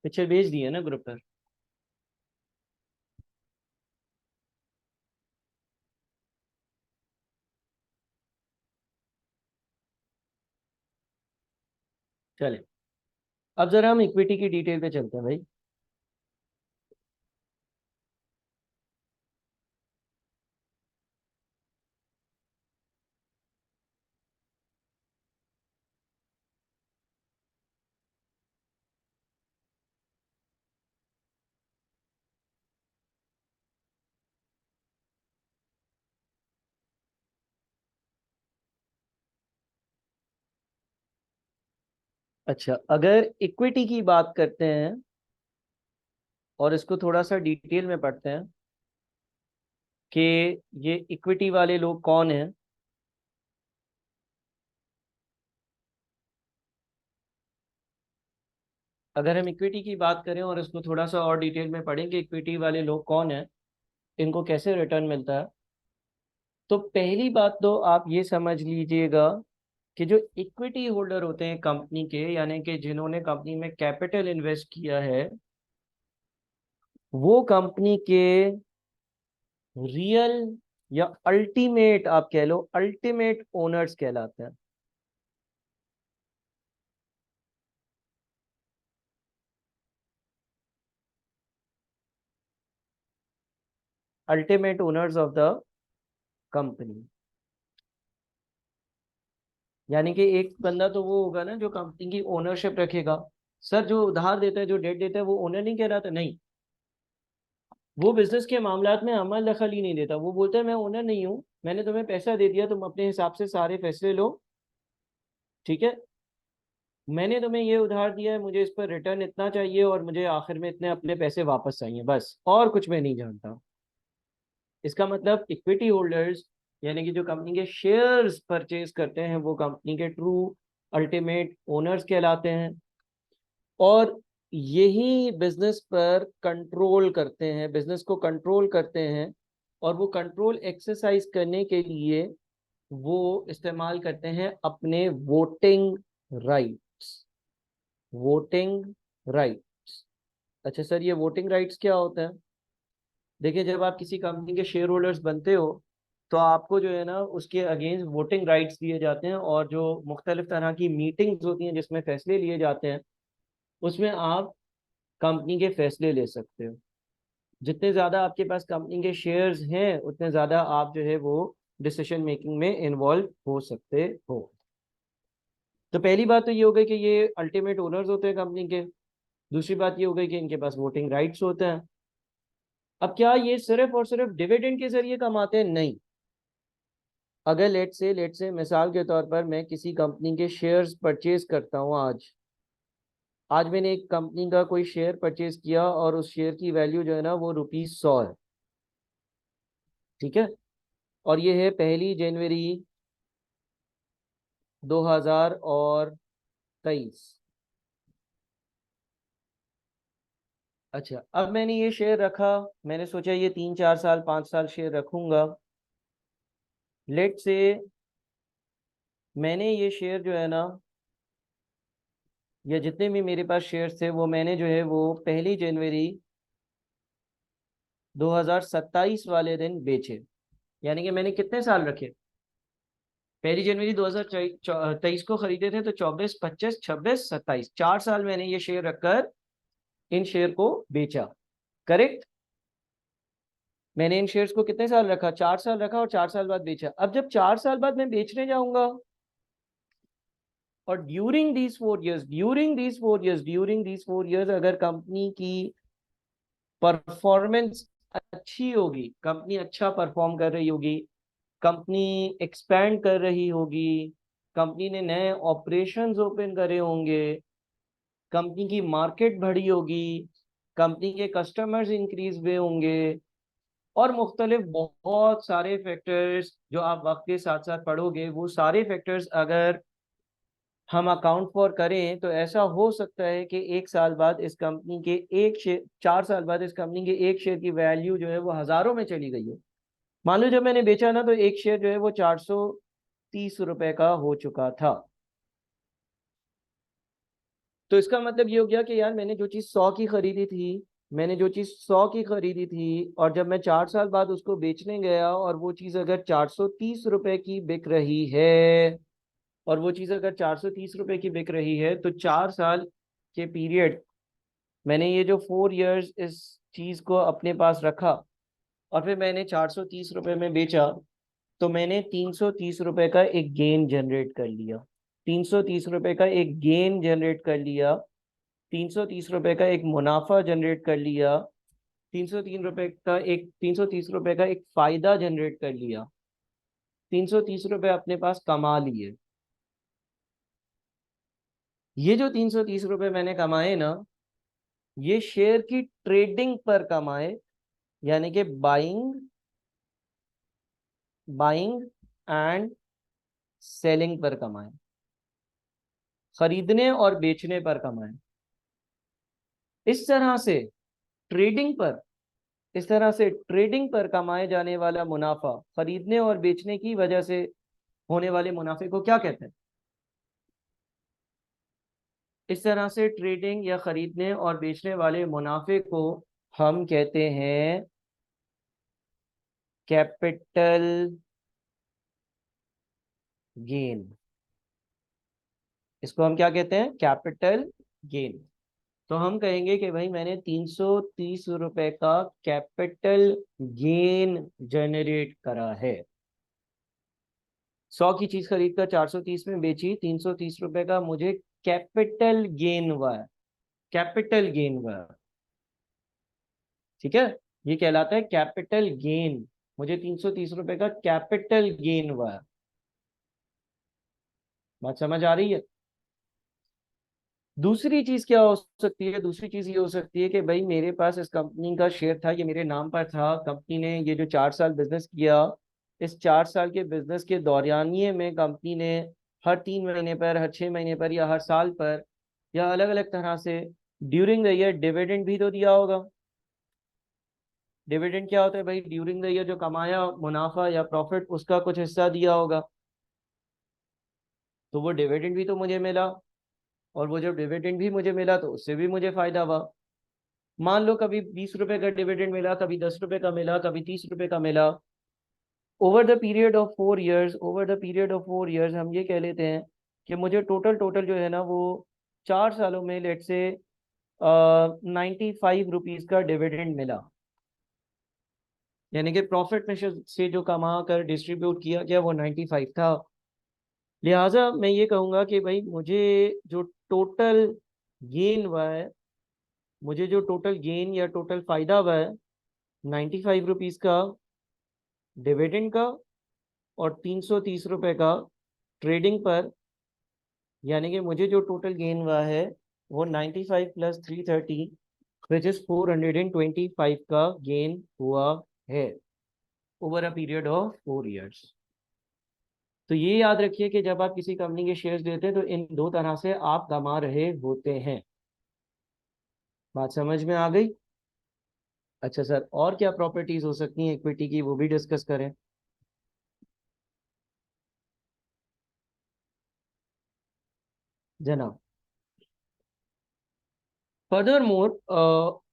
पिक्चर भेज दिए ना ग्रुप पर। चलिए, अब जरा हम इक्विटी की डिटेल पे चलते हैं भाई। अच्छा, अगर इक्विटी की बात करते हैं और इसको थोड़ा सा डिटेल में पढ़ते हैं कि ये इक्विटी वाले लोग कौन हैं। अगर हम इक्विटी की बात करें और इसको थोड़ा सा और डिटेल में पढ़ेंगे, इक्विटी वाले लोग कौन हैं, इनको कैसे रिटर्न मिलता है, तो पहली बात तो आप ये समझ लीजिएगा कि जो इक्विटी होल्डर होते हैं कंपनी के, यानी कि जिन्होंने कंपनी में कैपिटल इन्वेस्ट किया है, वो कंपनी के रियल या अल्टीमेट, आप कह लो अल्टीमेट ओनर्स कहलाते हैं। Ultimate owners of the company, यानी कि एक बंदा तो वो होगा ना जो कंपनी की ओनरशिप रखेगा। सर जो उधार देता है, जो डेट देता है, वो ओनर नहीं कहलाता? नहीं, वो बिजनेस के मामलात में अमल दखल ही नहीं देता। वो बोलता है मैं ओनर नहीं हूँ, मैंने तुम्हें पैसा दे दिया, तुम अपने हिसाब से सारे फैसले लो, ठीक है, मैंने तुम्हें ये उधार दिया है, मुझे इस पर रिटर्न इतना चाहिए और मुझे आखिर में इतने अपने पैसे वापस चाहिए, बस और कुछ मैं नहीं जानता। इसका मतलब इक्विटी होल्डर्स, यानी कि जो कंपनी के शेयर्स परचेज करते हैं, वो कंपनी के ट्रू अल्टीमेट ओनर्स कहलाते हैं। और यही बिजनेस पर कंट्रोल करते हैं, बिजनेस को कंट्रोल करते हैं। और वो कंट्रोल एक्सरसाइज करने के लिए वो इस्तेमाल करते हैं अपने वोटिंग राइट्स। Voting rights. अच्छा सर, ये वोटिंग राइट्स क्या होता है? देखिए, जब आप किसी कंपनी के शेयर होल्डर्स बनते हो, तो आपको जो है ना उसके अगेंस्ट वोटिंग राइट्स दिए जाते हैं, और जो मुख्तलिफ तरह की मीटिंग्स होती हैं जिसमें फैसले लिए जाते हैं, उसमें आप कंपनी के फैसले ले सकते हो। जितने ज़्यादा आपके पास कंपनी के शेयर्स हैं, उतने ज़्यादा आप जो है वो डिसीजन मेकिंग में इन्वॉल्व हो सकते हो। तो पहली बात तो ये हो गई कि ये अल्टीमेट ओनर्स होते हैं कंपनी के। दूसरी बात ये हो गई कि इनके पास वोटिंग राइट्स होते हैं। अब क्या ये सिर्फ और सिर्फ डिविडेंड के जरिए कमाते हैं? नहीं। अगर लेट से मिसाल के तौर पर मैं किसी कंपनी के शेयर्स परचेज करता हूँ, आज आज मैंने एक कंपनी का कोई शेयर परचेज किया और उस शेयर की वैल्यू जो है ना वो ₹100 है, ठीक है, और ये है 1 जनवरी 2023। अच्छा, अब मैंने ये शेयर रखा, मैंने सोचा ये 3 4 साल 5 साल शेयर रखूंगा। लेट से मैंने ये शेयर जो है ना, या जितने भी मेरे पास शेयर्स थे, वो मैंने जो है वो 1 जनवरी 2027 वाले दिन बेचे। यानी कि मैंने कितने साल रखे? 1 जनवरी 2023 को खरीदे थे, तो 24 25 26 27, 4 साल मैंने ये शेयर रखकर इन शेयर को बेचा। करेक्ट? मैंने इन शेयर्स को कितने साल रखा? 4 साल रखा और 4 साल बाद बेचा। अब जब 4 साल बाद मैं बेचने जाऊंगा, और ड्यूरिंग दीज 4 इयर्स अगर कंपनी की परफॉर्मेंस अच्छी होगी, कंपनी अच्छा परफॉर्म कर रही होगी, कंपनी एक्सपैंड कर रही होगी, कंपनी ने नए ऑपरेशंस ओपन करे होंगे, कंपनी की मार्केट बढ़ी होगी, कंपनी के कस्टमर्स इंक्रीज हुए होंगे, और मुख्तलिफ बहुत सारे फैक्टर्स जो आप वक्त के साथ साथ पढ़ोगे, वो सारे फैक्टर्स अगर हम अकाउंट फॉर करें, तो ऐसा हो सकता है कि 1 साल बाद इस कंपनी के एक शेयर, 4 साल बाद इस कंपनी के एक शेयर की वैल्यू जो है वो हजारों में चली गई हो। मान लो जब मैंने बेचा ना, तो एक शेयर जो है वो ₹430 का हो चुका था। तो इसका मतलब ये हो गया कि यार मैंने जो चीज़ 100 की खरीदी थी, और जब मैं 4 साल बाद उसको बेचने गया, और वो चीज़ अगर ₹430 की बिक रही है, तो 4 साल के पीरियड, मैंने ये जो 4 इयर्स इस चीज़ को अपने पास रखा, और फिर मैंने ₹430 में बेचा, तो मैंने ₹330 का एक गेन जनरेट कर लिया। ₹330 का एक गेन जनरेट कर लिया। ₹330 का एक मुनाफा जनरेट कर लिया। ₹330 का एक फायदा जनरेट कर लिया। ₹330 अपने पास कमा लिए। ये जो ₹330 मैंने कमाए ना, ये शेयर की ट्रेडिंग पर कमाए, यानी कि बाइंग बाइंग एंड सेलिंग पर कमाए, खरीदने और बेचने पर कमाए। इस तरह से ट्रेडिंग पर इस तरह से ट्रेडिंग पर कमाए जाने वाला मुनाफा, खरीदने और बेचने की वजह से होने वाले मुनाफे को क्या कहते हैं? इस तरह से ट्रेडिंग या खरीदने और बेचने वाले मुनाफे को हम कहते हैं कैपिटल गेन। इसको हम क्या कहते हैं? Capital gain. तो हम कहेंगे कि भाई मैंने 330 रुपए का कैपिटल गेन जनरेट करा है। 100 की चीज खरीद कर 430 में बेची, 330 रुपए का मुझे कैपिटल गेन हुआ है। कैपिटल गेन हुआ है, ठीक है। ये कहलाता है कैपिटल गेन। मुझे 330 रुपए का कैपिटल गेन हुआ है। बात समझ आ रही है? दूसरी चीज क्या हो सकती है? दूसरी चीज ये हो सकती है कि भाई मेरे पास इस कंपनी का शेयर था, ये मेरे नाम पर था। कंपनी ने ये जो 4 साल बिजनेस किया, इस 4 साल के बिजनेस के दौरानिए में कंपनी ने हर 3 महीने पर, हर 6 महीने पर, या हर साल पर, या अलग अलग तरह से ड्यूरिंग द ईयर डिविडेंड भी तो दिया होगा। डिविडेंड क्या होता है भाई? ड्यूरिंग द ईयर जो कमाया मुनाफा या प्रॉफिट, उसका कुछ हिस्सा दिया होगा। तो वो डिविडेंड भी तो मुझे मिला, और वो जब डिविडेंड भी मुझे मिला तो उससे भी मुझे फायदा हुआ। मान लो कभी 20 रुपए का डिविडेंड मिला, कभी 10 रुपए का मिला, कभी 30 रुपए का मिला। Over the period of 4 years, over the period of 4 years हम ये कह लेते हैं कि मुझे टोटल टोटल जो है ना, वो 4 सालों में लेट से 95 रुपीज का डिविडेंड मिला। यानी कि प्रॉफिट में से जो कमा कर डिस्ट्रीब्यूट किया गया वो 95 था। लिहाजा मैं ये कहूँगा कि भाई मुझे जो टोटल गेन हुआ है, मुझे जो टोटल गेन या टोटल फायदा हुआ है, 95 रुपीज का डिविडेंड का, और 330 रुपए का ट्रेडिंग पर। यानी कि मुझे जो टोटल गेन हुआ है वो 95 प्लस 330, विच इज 425 का गेन हुआ है over a period of 4 years. तो ये याद रखिए कि जब आप किसी कंपनी के शेयर्स देते हैं तो इन दो तरह से आप कमा रहे होते हैं। बात समझ में आ गई? अच्छा सर, और क्या प्रॉपर्टीज हो सकती हैं इक्विटी की, वो भी डिस्कस करें जनाब। फर्दर मोर,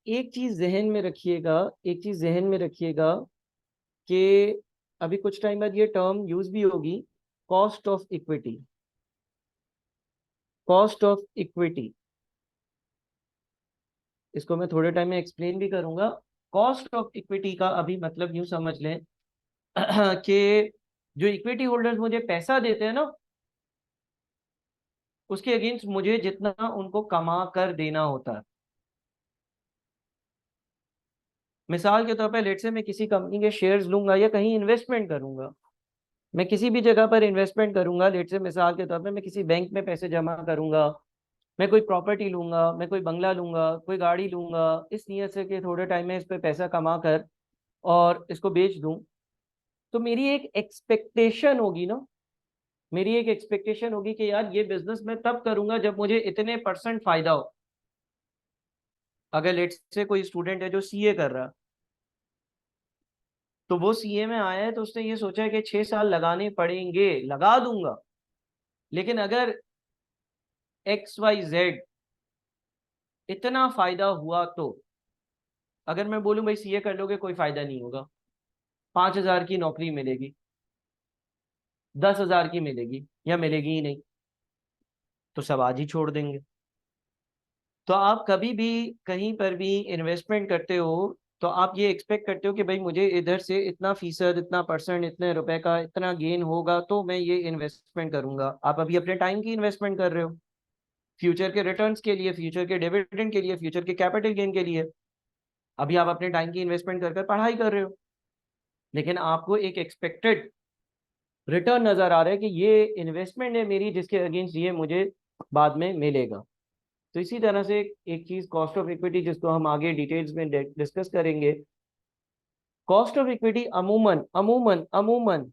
एक चीज जहन में रखिएगा, एक चीज जहन में रखिएगा कि अभी कुछ टाइम बाद ये टर्म यूज भी होगी, cost of equity. Cost of equity, इसको मैं थोड़े टाइम में एक्सप्लेन भी करूंगा। कॉस्ट ऑफ इक्विटी का अभी मतलब यूं समझ लें कि जो इक्विटी होल्डर्स मुझे पैसा देते हैं ना, उसके अगेंस्ट मुझे जितना उनको कमा कर देना होता है। मिसाल के तौर पर लेट से मैं किसी कंपनी के शेयर्स लूंगा या कहीं इन्वेस्टमेंट करूंगा। मैं किसी भी जगह पर इन्वेस्टमेंट करूंगा, लेट से मिसाल के तौर पर मैं किसी बैंक में पैसे जमा करूंगा, मैं कोई प्रॉपर्टी लूंगा, मैं कोई बंगला लूंगा, कोई गाड़ी लूंगा, इस नियत से कि थोड़े टाइम में इस पे पैसा कमा कर और इसको बेच दूं। तो मेरी एक एक्सपेक्टेशन होगी ना, मेरी एक एक्सपेक्टेशन होगी कि यार ये बिजनेस मैं तब करूंगा जब मुझे इतने परसेंट फायदा हो। अगर लेट से कोई स्टूडेंट है जो सीए कर रहा है, तो वो सीए में आया है तो उसने ये सोचा है कि 6 साल लगाने पड़ेंगे, लगा दूंगा। लेकिन अगर XYZ इतना फायदा हुआ तो, अगर मैं बोलूं भाई सीए कर लोगे कोई फायदा नहीं होगा, 5,000 की नौकरी मिलेगी, 10,000 की मिलेगी, या मिलेगी ही नहीं, तो सब आज ही छोड़ देंगे। तो आप कभी भी कहीं पर भी इन्वेस्टमेंट करते हो तो आप ये एक्सपेक्ट करते हो कि भाई मुझे इधर से इतना फीसद, इतना परसेंट, इतने रुपए का इतना गेन होगा तो मैं ये इन्वेस्टमेंट करूंगा। आप अभी अपने टाइम की इन्वेस्टमेंट कर रहे हो, फ्यूचर के रिटर्न्स के लिए, फ्यूचर के डिविडेंड के लिए, फ्यूचर के कैपिटल गेन के लिए। अभी आप अपने टाइम की इन्वेस्टमेंट कर कर पढ़ाई कर रहे हो, लेकिन आपको एक एक्सपेक्टेड रिटर्न नजर आ रहा है कि ये इन्वेस्टमेंट है मेरी जिसके अगेंस्ट ये मुझे बाद में मिलेगा। तो इसी तरह से एक चीज कॉस्ट ऑफ इक्विटी, जिसको हम आगे डिटेल्स में डिस्कस करेंगे। कॉस्ट ऑफ इक्विटी अमूमन अमूमन अमूमन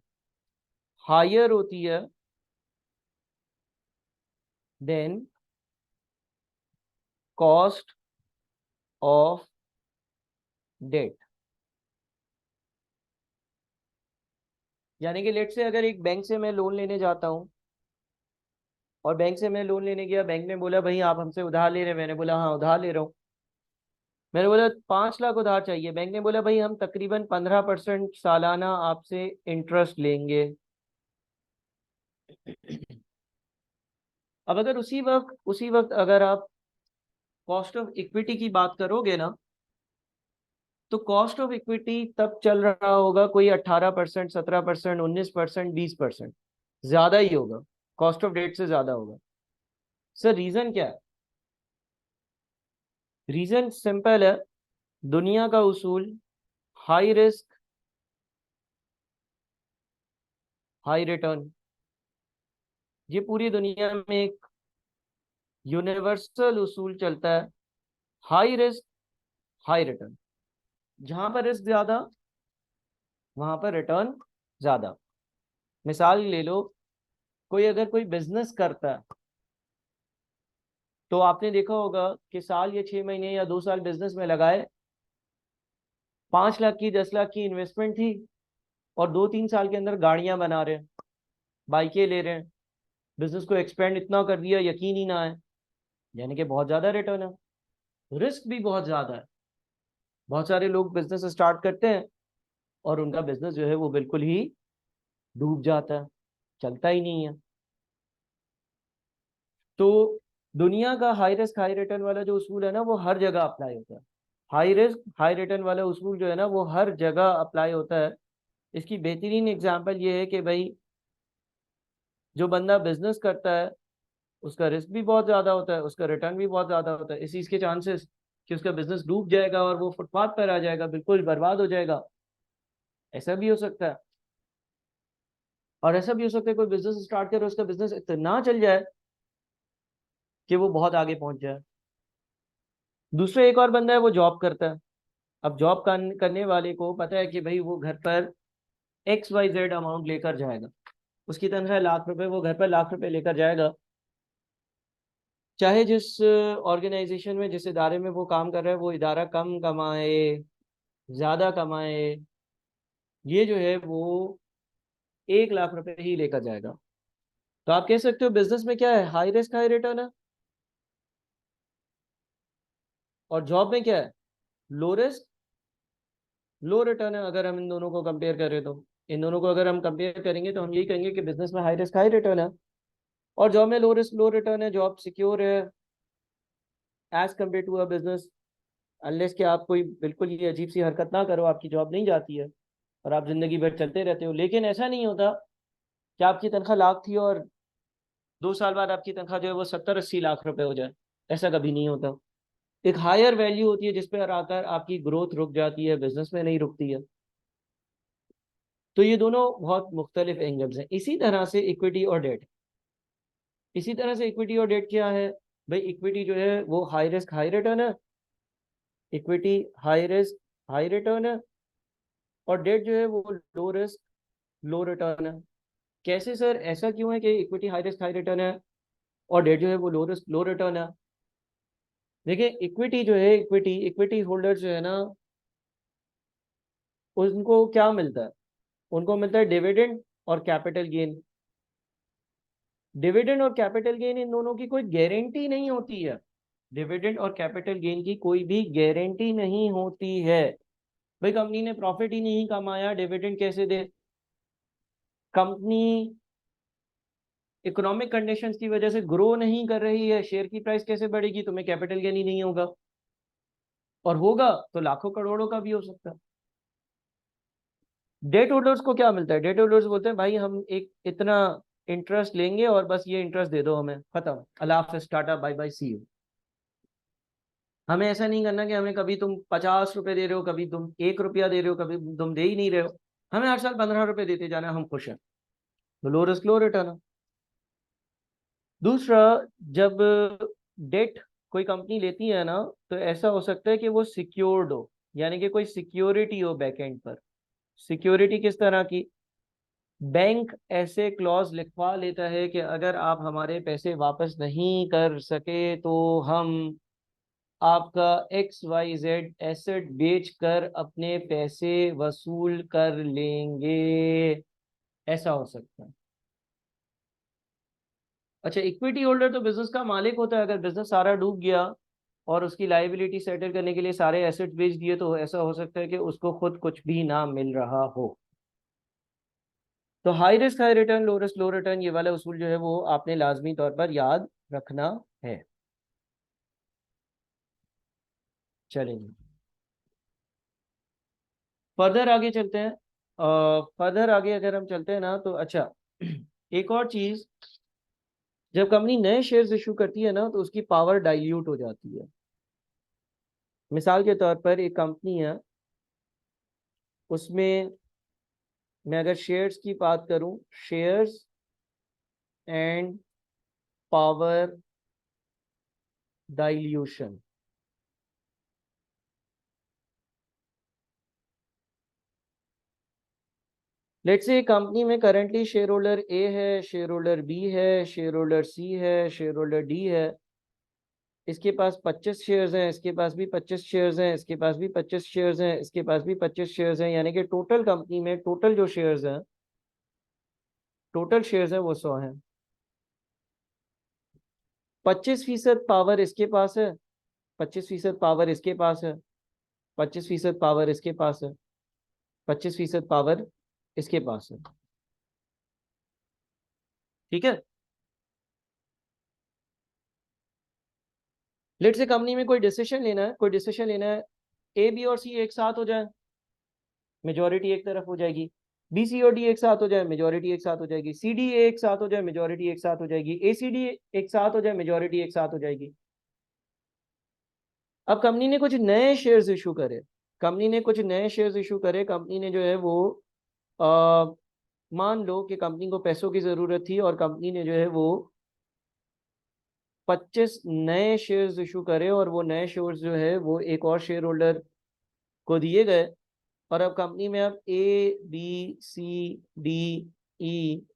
हायर होती है देन कॉस्ट ऑफ डेट। यानी कि लेट से अगर एक बैंक से मैं लोन लेने जाता हूं, और बैंक से मैं लोन लेने गया, बैंक ने बोला भाई आप हमसे उधार ले रहे हैं, मैंने बोला हाँ उधार ले रहा हूँ। मैंने बोला 5 लाख उधार चाहिए, बैंक ने बोला भाई हम तकरीबन 15% सालाना आपसे इंटरेस्ट लेंगे। अब अगर उसी वक्त अगर आप कॉस्ट ऑफ इक्विटी की बात करोगे ना, तो कॉस्ट ऑफ इक्विटी तब चल रहा होगा कोई 18%, 17%, 19%, 20%, ज्यादा ही होगा, कॉस्ट ऑफ डेट से ज्यादा होगा। सर रीजन क्या है? रीजन सिंपल है, दुनिया का उसूल हाई रिस्क हाई रिटर्न, ये पूरी दुनिया में एक यूनिवर्सल उसूल चलता है। हाई रिस्क हाई रिटर्न, जहां पर रिस्क ज्यादा वहां पर रिटर्न ज्यादा। मिसाल ले लो, कोई बिजनेस करता है, तो आपने देखा होगा कि साल या 6 महीने या 2 साल बिजनेस में लगाए, 5 लाख की 10 लाख की इन्वेस्टमेंट थी, और 2-3 साल के अंदर गाड़ियां बना रहे हैं, बाइकें ले रहे हैं, बिजनेस को एक्सपेंड इतना कर दिया यकीन ही ना आए, यानी कि बहुत ज्यादा रिटर्न है। रिस्क भी बहुत ज्यादा है। बहुत सारे लोग बिजनेस स्टार्ट करते हैं और उनका बिजनेस जो है वो बिल्कुल ही डूब जाता है, चलता ही नहीं है। तो दुनिया का हाई रिस्क हाई रिटर्न वाला जो उसूल है ना, वो हर जगह अप्लाई होता है। हाई रिस्क हाई रिटर्न वाला उसूल जो है ना, वो हर जगह अप्लाई होता है। इसकी बेहतरीन एग्जांपल ये है कि भाई जो बंदा बिजनेस करता है, उसका रिस्क भी बहुत ज्यादा होता है, उसका रिटर्न भी बहुत ज्यादा होता है। इस चीज के चांसेस कि उसका बिजनेस डूब जाएगा और वो फुटपाथ पर आ जाएगा, बिल्कुल बर्बाद हो जाएगा, ऐसा भी हो सकता है। और ऐसा भी हो सकता है कोई बिजनेस स्टार्ट करे, उसका बिजनेस इतना चल जाए कि वो बहुत आगे पहुंच जाए। दूसरा एक और बंदा है, वो जॉब करता है। अब जॉब करने वाले को पता है कि भाई वो घर पर XYZ अमाउंट लेकर जाएगा, उसकी तनख्वाह लाख रुपए, वो घर पर लाख रुपए लेकर जाएगा। चाहे जिस ऑर्गेनाइजेशन में, जिस इदारे में वो काम कर रहा है, वो इदारा कम कमाए ज्यादा कमाए, ये जो है वो 1 लाख रुपए ही लेकर जाएगा। तो आप कह सकते हो बिजनेस में क्या है, हाई रिस्क हाई रिटर्न है। और जॉब में क्या है, लो रिस्क लो रिटर्न है। अगर हम इन दोनों को कंपेयर करें, तो इन दोनों को अगर हम कंपेयर करेंगे तो हम यही कहेंगे कि बिजनेस में हाई रिस्क हाई रिटर्न है, और जॉब में लो रिस्क लो रिटर्न है। जॉब सिक्योर है as compare to a business, unless कि आप कोई बिल्कुल ही अजीब सी हरकत ना करो, आपकी जॉब नहीं जाती है और आप जिंदगी भर चलते रहते हो। लेकिन ऐसा नहीं होता कि आपकी तनख्वाह लाख थी और 2 साल बाद आपकी तनख्वाह जो है वो 70-80 लाख रुपए हो जाए, ऐसा कभी नहीं होता। एक हायर वैल्यू होती है जिस पर आकर आपकी ग्रोथ रुक जाती है, बिजनेस में नहीं रुकती है। तो ये दोनों बहुत मुख्तलिफ एंगल्स हैं। इसी तरह से इक्विटी और डेट, इसी तरह से इक्विटी और डेट क्या है? भाई इक्विटी जो है वो हाई रिस्क हाई रिटर्न है, equity high risk high return है, और डेट जो है वो लो रिस्क लो रिटर्न है। कैसे सर, ऐसा क्यों है कि equity high risk high return है और डेट जो है वो लो रिस्क लो रिटर्न है? देखिए इक्विटी जो है, इक्विटी होल्डर जो है ना, उनको क्या मिलता है? उनको मिलता है डिविडेंड और कैपिटल गेन। डिविडेंड और कैपिटल गेन, इन दोनों की कोई गारंटी नहीं होती है। डिविडेंड और कैपिटल गेन की कोई भी गारंटी नहीं होती है। भाई कंपनी ने प्रॉफिट ही नहीं कमाया, डिविडेंड कैसे दे? कंपनी इकोनॉमिक कंडीशंस की वजह से ग्रो नहीं कर रही है, शेयर की प्राइस कैसे बढ़ेगी? तुम्हें कैपिटल गेन ही नहीं होगा, और होगा तो लाखों करोड़ों का भी हो सकता है। डेट होल्डर्स को क्या मिलता है? डेट होल्डर्स बोलते हैं भाई हम एक इतना इंटरेस्ट लेंगे और बस ये इंटरेस्ट दे दो हमें, खत्म, अल्लाह हाफिज़, tata bye bye see you. हमें ऐसा नहीं करना कि हमें कभी तुम 50 रुपए दे रहे हो, कभी तुम 1 रुपया दे रहे हो, कभी तुम दे ही नहीं रहे हो। हमें हर साल 15 रुपए देते जाना, हम खुश हैं। तो लो रिस्क लो रिटर्न है। दूसरा, जब डेट कोई कंपनी लेती है ना, तो ऐसा हो सकता है कि वो सिक्योर्ड हो, यानी कि कोई सिक्योरिटी हो बैकएंड पर। सिक्योरिटी किस तरह की? बैंक ऐसे क्लॉज लिखवा लेता है कि अगर आप हमारे पैसे वापस नहीं कर सके तो हम आपका XYZ एसेट बेच कर अपने पैसे वसूल कर लेंगे। ऐसा हो सकता है। अच्छा, इक्विटी होल्डर तो बिजनेस का मालिक होता है। अगर बिजनेस सारा डूब गया और उसकी लाइबिलिटी सेटल करने के लिए सारे एसेट बेच दिए, तो ऐसा हो सकता है कि उसको खुद कुछ भी ना मिल रहा हो। तो high risk high return, low risk low return, ये वाला उसूल जो है वो आपने लाजमी तौर पर याद रखना है। चलेंगे फर्दर आगे चलते हैं। फर्दर आगे अगर हम चलते हैं ना, तो अच्छा एक और चीज, जब कंपनी नए शेयर्स इशू करती है ना, तो उसकी पावर डाइल्यूट हो जाती है। मिसाल के तौर पर एक कंपनी है, उसमें मैं अगर शेयर्स की बात करूं, shares and power dilution. Let's say company में करंटली शेयर होल्डर ए है, शेयर होल्डर बी है, शेयर होल्डर सी है, शेयर होल्डर डी है। इसके पास 25 शेयर्स हैं, इसके पास भी 25 शेयर्स हैं, इसके पास भी 25 शेयर्स हैं, इसके पास भी 25 शेयर्स हैं, यानी कि टोटल कंपनी में टोटल जो शेयर्स हैं, टोटल शेयर्स हैं वो 100 हैं। 25% पावर इसके पास है, 25% पावर इसके पास है, 25% पावर इसके पास है, 25% पावर इसके पास है। ठीक है। लेट से कंपनी में कोई डिसीजन लेना है, कोई डिसीजन लेना है, ए बी और सी एक साथ हो जाए, मेजोरिटी एक तरफ हो जाएगी। बी सी और डी एक साथ हो जाए, मेजोरिटी एक साथ हो जाएगी। सी डी एक साथ हो जाए, मेजोरिटी एक साथ हो जाएगी। ए सी डी एक साथ हो जाए, मेजोरिटी एक साथ हो जाएगी। अब कंपनी ने कुछ नए शेयर्स इशू करे, कंपनी ने कुछ नए शेयर्स इशू करे, कंपनी ने जो है वो आ, मान लो कि कंपनी को पैसों की जरूरत थी और कंपनी ने जो है वो 25 नए शेयर्स इशू करे, और वो नए शेयर्स जो है वो एक और शेयर होल्डर को दिए गए। और अब कंपनी में अब A B C D E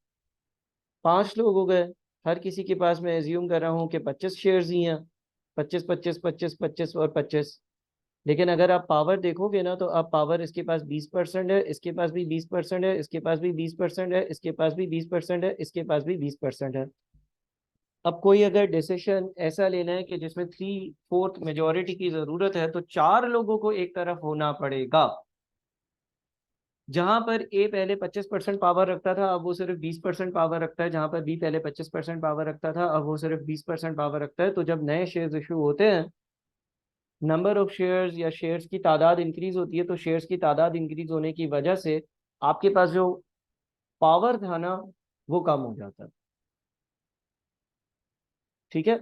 5 लोग हो गए। हर किसी के पास मैं एज्यूम कर रहा हूँ कि 25 शेयर्स ही हैं, 25 25 25 25 और 25। लेकिन अगर आप पावर देखोगे ना, तो अब पावर इसके पास 20% है, इसके पास भी 20% है, इसके पास भी 20% है, इसके पास भी 20% है, इसके पास भी 20% है। अब कोई अगर डिसीजन ऐसा लेना है कि जिसमें 3/4 मेजोरिटी की जरूरत है, तो 4 लोगों को एक तरफ होना पड़ेगा। जहां पर ए पहले 25% पावर रखता था, अब वो सिर्फ 20% पावर रखता है। जहां पर बी पहले 25% पावर रखता था, अब वो सिर्फ 20% पावर रखता है। तो जब नए शेयर्स इशू होते हैं, नंबर ऑफ शेयर्स या शेयर्स की तादाद इंक्रीज होती है, तो शेयर्स की तादाद इंक्रीज होने की वजह से आपके पास जो पावर था ना, वो कम हो जाता है। ठीक है।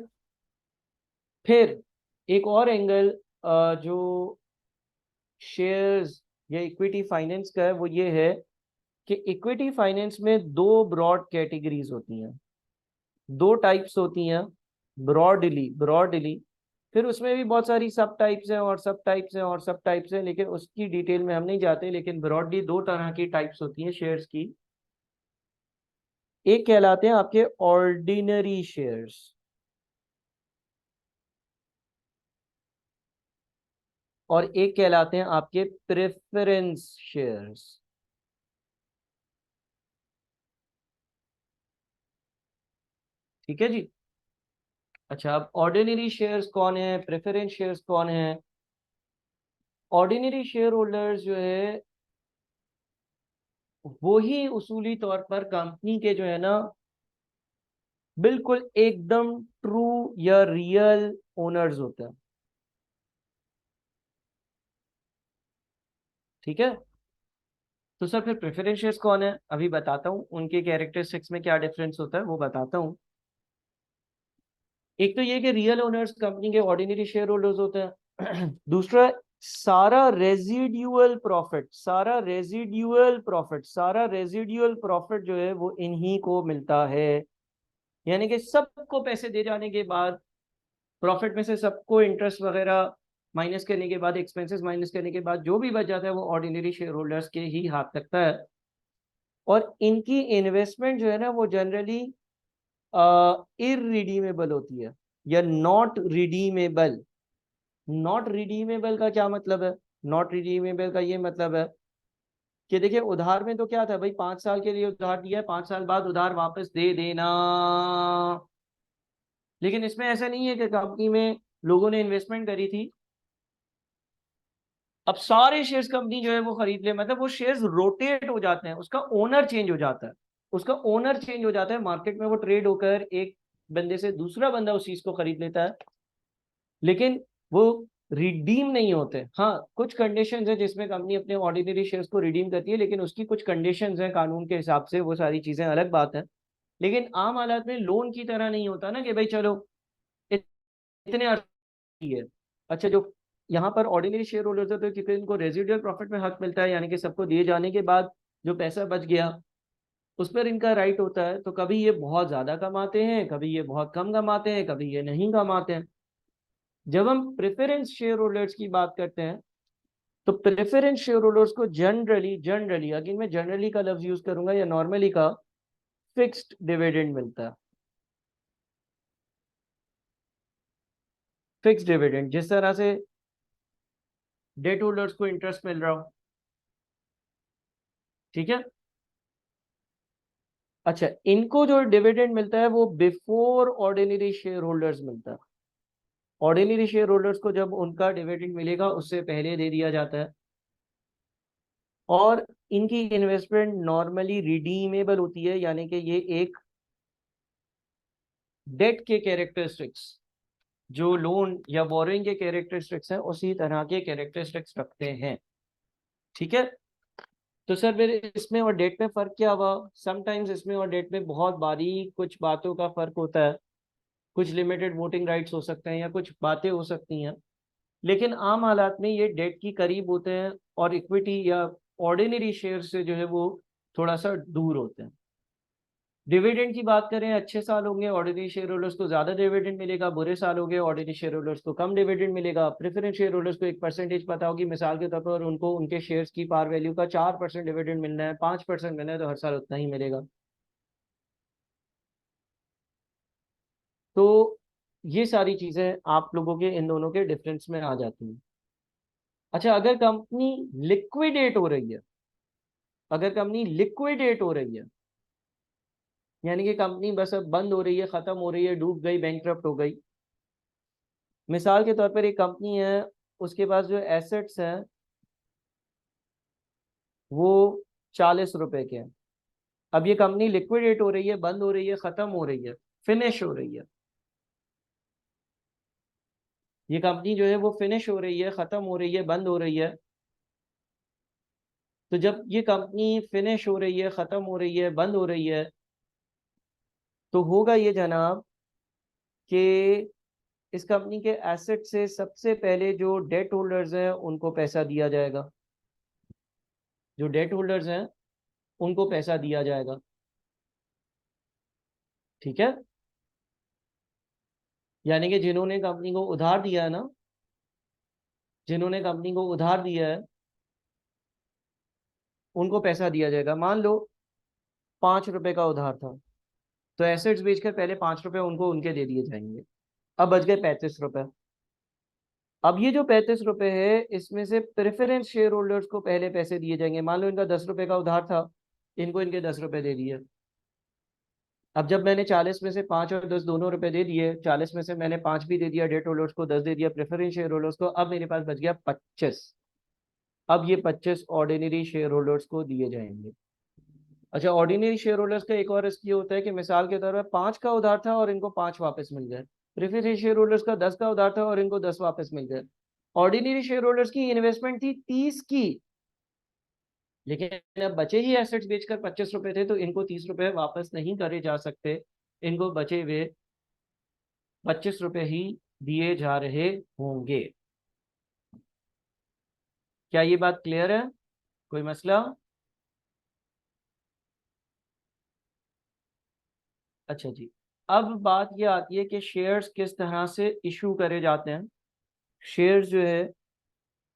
फिर एक और एंगल जो शेयर्स या इक्विटी फाइनेंस का है, वो ये है कि इक्विटी फाइनेंस में दो ब्रॉड कैटेगरीज होती हैं, दो टाइप्स होती हैं, ब्रॉडली ब्रॉडली। फिर उसमें भी बहुत सारी सब टाइप्स हैं और सब टाइप्स हैं और सब टाइप्स हैं, लेकिन उसकी डिटेल में हम नहीं जाते। लेकिन ब्रॉडली दो तरह की टाइप्स होती हैं शेयर्स की। एक कहलाते हैं आपके ऑर्डिनरी शेयर्स, और एक कहलाते हैं आपके प्रेफरेंस शेयर्स। ठीक है जी। अच्छा, अब ऑर्डिनरी शेयर्स कौन है, प्रेफरेंस शेयर्स कौन है? ऑर्डिनरी शेयर होल्डर्स जो है, वो ही उसूली तौर पर कंपनी के जो है ना, बिल्कुल एकदम ट्रू या रियल ओनर्स होते हैं। ठीक है। तो सर फिर प्रेफरेंस शेयर्स कौन है, अभी बताता हूँ। उनके कैरेक्टरिस्टिक्स में क्या डिफरेंस होता है वो बताता हूँ। एक तो ये कि रियल ओनर्स कंपनी के ऑर्डिनरी शेयर होल्डर्स होते हैं। दूसरा, सारा रेजिडुअल प्रॉफिट, सारा रेजिडुअल प्रॉफिट जो है वो इन्हीं को मिलता है। यानी कि सबको पैसे दे जाने के बाद, प्रॉफिट में से सबको इंटरेस्ट वगैरह माइनस करने के बाद, एक्सपेंसेस माइनस करने के बाद, जो भी बच जाता है वो ऑर्डिनरी शेयर होल्डर्स के ही हाथ लगता है। और इनकी इन्वेस्टमेंट जो है ना, वो जनरली इररिडीमेबल होती है, या नॉट रिडीमेबल। नॉट रिडीमेबल का क्या मतलब है? नॉट रिडीमेबल का ये मतलब है कि देखिए, उधार में तो क्या था भाई, 5 साल के लिए उधार दिया है, 5 साल बाद उधार वापस दे देना। लेकिन इसमें ऐसा नहीं है कि कंपनी में लोगों ने इन्वेस्टमेंट करी थी, अब सारे शेयर्स कंपनी जो है वो खरीद ले, मतलब वो शेयर्स रोटेट हो जाते हैं, उसका ओनर चेंज हो जाता है, उसका ओनर चेंज हो जाता है मार्केट में, वो ट्रेड होकर एक बंदे से दूसरा बंदा उस चीज को खरीद लेता है, लेकिन वो रिडीम नहीं होते। हाँ, कुछ कंडीशंस है जिसमें कंपनी अपने ऑर्डिनरी शेयर्स को रिडीम करती है, लेकिन उसकी कुछ कंडीशंस हैं कानून के हिसाब से, वो सारी चीजें अलग बात है। लेकिन आम हालात में लोन की तरह नहीं होता ना कि भाई चलो इतने अर्थ है। अच्छा, जो यहाँ पर ऑर्डिनरी शेयर होल्डर्स है तो क्योंकि इनको रेजिडुअल प्रॉफिट में हक मिलता है, यानी कि सबको दिए जाने के बाद जो पैसा बच गया उस पर इनका राइट होता है, तो कभी ये बहुत ज्यादा कमाते हैं, कभी ये बहुत कम कमाते हैं, कभी ये नहीं कमाते हैं। जब हम प्रेफरेंस शेयर होल्डर्स की बात करते हैं तो प्रेफरेंस शेयर होल्डर्स को जनरली जनरली अगेन मैं जनरली का लफ्ज यूज करूंगा या नॉर्मली का, फिक्स्ड डिविडेंड मिलता है। फिक्स्ड डिविडेंड जिस तरह से डेट होल्डर्स को इंटरेस्ट मिल रहा हो, ठीक है। अच्छा, इनको जो डिविडेंड मिलता है वो बिफोर ऑर्डिनरी शेयर होल्डर्स मिलता है। ऑर्डिनरी शेयर होल्डर्स को जब उनका डिविडेंड मिलेगा उससे पहले दे दिया जाता है, और इनकी इन्वेस्टमेंट नॉर्मली रिडीमेबल होती है, यानी कि ये एक डेट के कैरेक्टरिस्टिक्स, जो लोन या बोरिंग के कैरेक्टरिस्टिक्स हैं उसी तरह के कैरेक्टरिस्टिक्स रखते हैं, ठीक है। तो सर मेरे इसमें और डेट में फ़र्क क्या हुआ? समटाइम्स इसमें और डेट में बहुत बारीक कुछ बातों का फ़र्क होता है, कुछ लिमिटेड वोटिंग राइट्स हो सकते हैं या कुछ बातें हो सकती हैं, लेकिन आम हालात में ये डेट की करीब होते हैं और इक्विटी या ऑर्डिनरी शेयर से जो है वो थोड़ा सा दूर होते हैं। डिविडेंड की बात करें, अच्छे साल होंगे ऑर्डिनरी शेयर होल्डर्स को ज्यादा डिविडेंड मिलेगा, बुरे साल होंगे ऑर्डिनरी शेयर होल्डर्स को कम डिविडेंड मिलेगा। प्रेफरेंस शेयर होल्डर्स को एक परसेंटेज पता होगी, मिसाल के तौर पर उनको उनके शेयर्स की पार वैल्यू का 4% डिविडेंड मिलना है, 5% मिलना है, तो हर साल उतना ही मिलेगा। तो ये सारी चीजें आप लोगों के इन दोनों के डिफरेंस में आ जाती हैं। अच्छा, अगर कंपनी लिक्विडेट हो रही है, अगर कंपनी लिक्विडेट हो रही है, यानी कि कंपनी बस अब बंद हो रही है, खत्म हो रही है, डूब गई, बैंकक्रप्ट हो गई। मिसाल के तौर पर एक कंपनी है, उसके पास जो एसेट्स हैं वो 40 रुपए के हैं। अब ये कंपनी लिक्विडेट हो रही है, बंद हो रही है, खत्म हो रही है, फिनिश हो रही है। ये कंपनी जो है वो फिनिश हो रही है, खत्म हो रही है, बंद हो रही है। तो जब ये कंपनी फिनिश हो रही है, खत्म हो रही है, बंद हो रही है, तो होगा ये जनाब कि इस कंपनी के एसेट से सबसे पहले जो डेट होल्डर्स हैं उनको पैसा दिया जाएगा, जो डेट होल्डर्स हैं उनको पैसा दिया जाएगा, ठीक है। यानी कि जिन्होंने कंपनी को उधार दिया है ना, जिन्होंने कंपनी को उधार दिया है उनको पैसा दिया जाएगा। मान लो 5 रुपए का उधार था, तो एसेट्स बेचकर पहले 5 रुपए उनको उनके दे दिए जाएंगे, अब बच गए 35 रुपए। अब ये जो 35 रुपए है इसमें से प्रेफरेंस शेयर होल्डर्स को पहले पैसे दिए जाएंगे। मान लो इनका 10 रुपए का उधार था, इनको इनके 10 रुपए दे दिए। अब जब मैंने 40 में से 5 और 10 दोनों रुपए दे दिए, 40 में से मैंने 5 भी दे दिया डेट होल्डर्स को, 10 दे दिया प्रेफरेंस शेयर होल्डर्स को, अब मेरे पास बच गया 25। अब ये 25 ऑर्डिनरी शेयर होल्डर्स को दिए जाएंगे। अच्छा, ऑर्डिनरी शेयर होल्डर्स का एक और रिस्क ये होता है कि मिसाल के तौर पर 5 का उधार था और इनको 5 वापस मिल गए। प्रेफरेंस शेयर होल्डर्स का 10 का उधार था और इनको 10 वापस मिल गए। ऑर्डिनरी शेयर होल्डर्स की इन्वेस्टमेंट थी 30 की, लेकिन अब बचे ही एसेट्स बेचकर 25 रुपए थे, तो इनको 30 रुपए वापस नहीं करे जा सकते, इनको बचे हुए 25 रुपए ही दिए जा रहे होंगे। क्या ये बात क्लियर है? कोई मसला? अच्छा जी, अब बात ये आती है कि शेयर्स किस तरह से इशू करे जाते हैं। शेयर्स जो है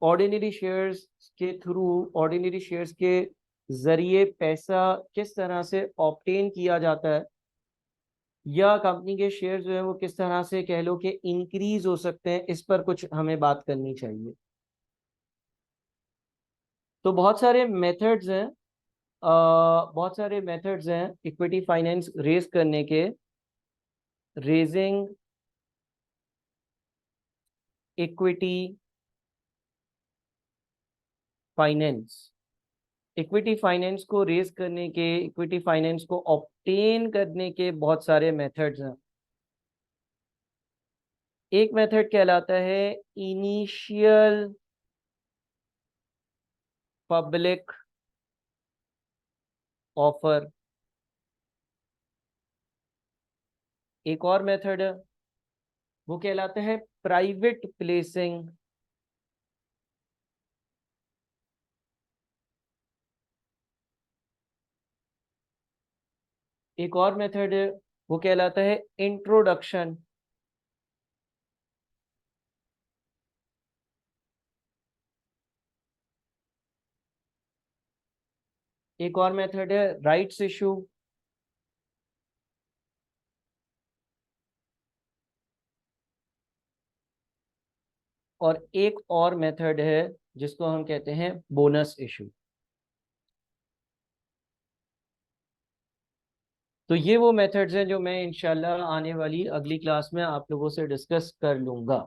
ऑर्डिनरी शेयर्स के थ्रू, ऑर्डिनरी शेयर्स के जरिए पैसा किस तरह से ऑब्टेन किया जाता है, या कंपनी के शेयर जो है वो किस तरह से कह लो कि इंक्रीज हो सकते हैं, इस पर कुछ हमें बात करनी चाहिए। तो बहुत सारे मेथड्स हैं, बहुत सारे मेथड्स हैं इक्विटी फाइनेंस रेज करने के। Raising equity finance. Equity finance को रेज करने के, इक्विटी फाइनेंस को ऑब्टेन करने के बहुत सारे मेथड्स हैं। एक मेथड कहलाता है इनिशियल पब्लिक ऑफर। एक और मेथड है, वो कहलाता है प्राइवेट प्लेसिंग। एक और मेथड है, वो कहलाता है इंट्रोडक्शन। एक और मेथड है राइट्स इशू। और एक और मेथड है जिसको हम कहते हैं बोनस इशू। तो ये वो मेथड्स हैं जो मैं इंशाल्लाह आने वाली अगली क्लास में आप लोगों से डिस्कस कर लूंगा।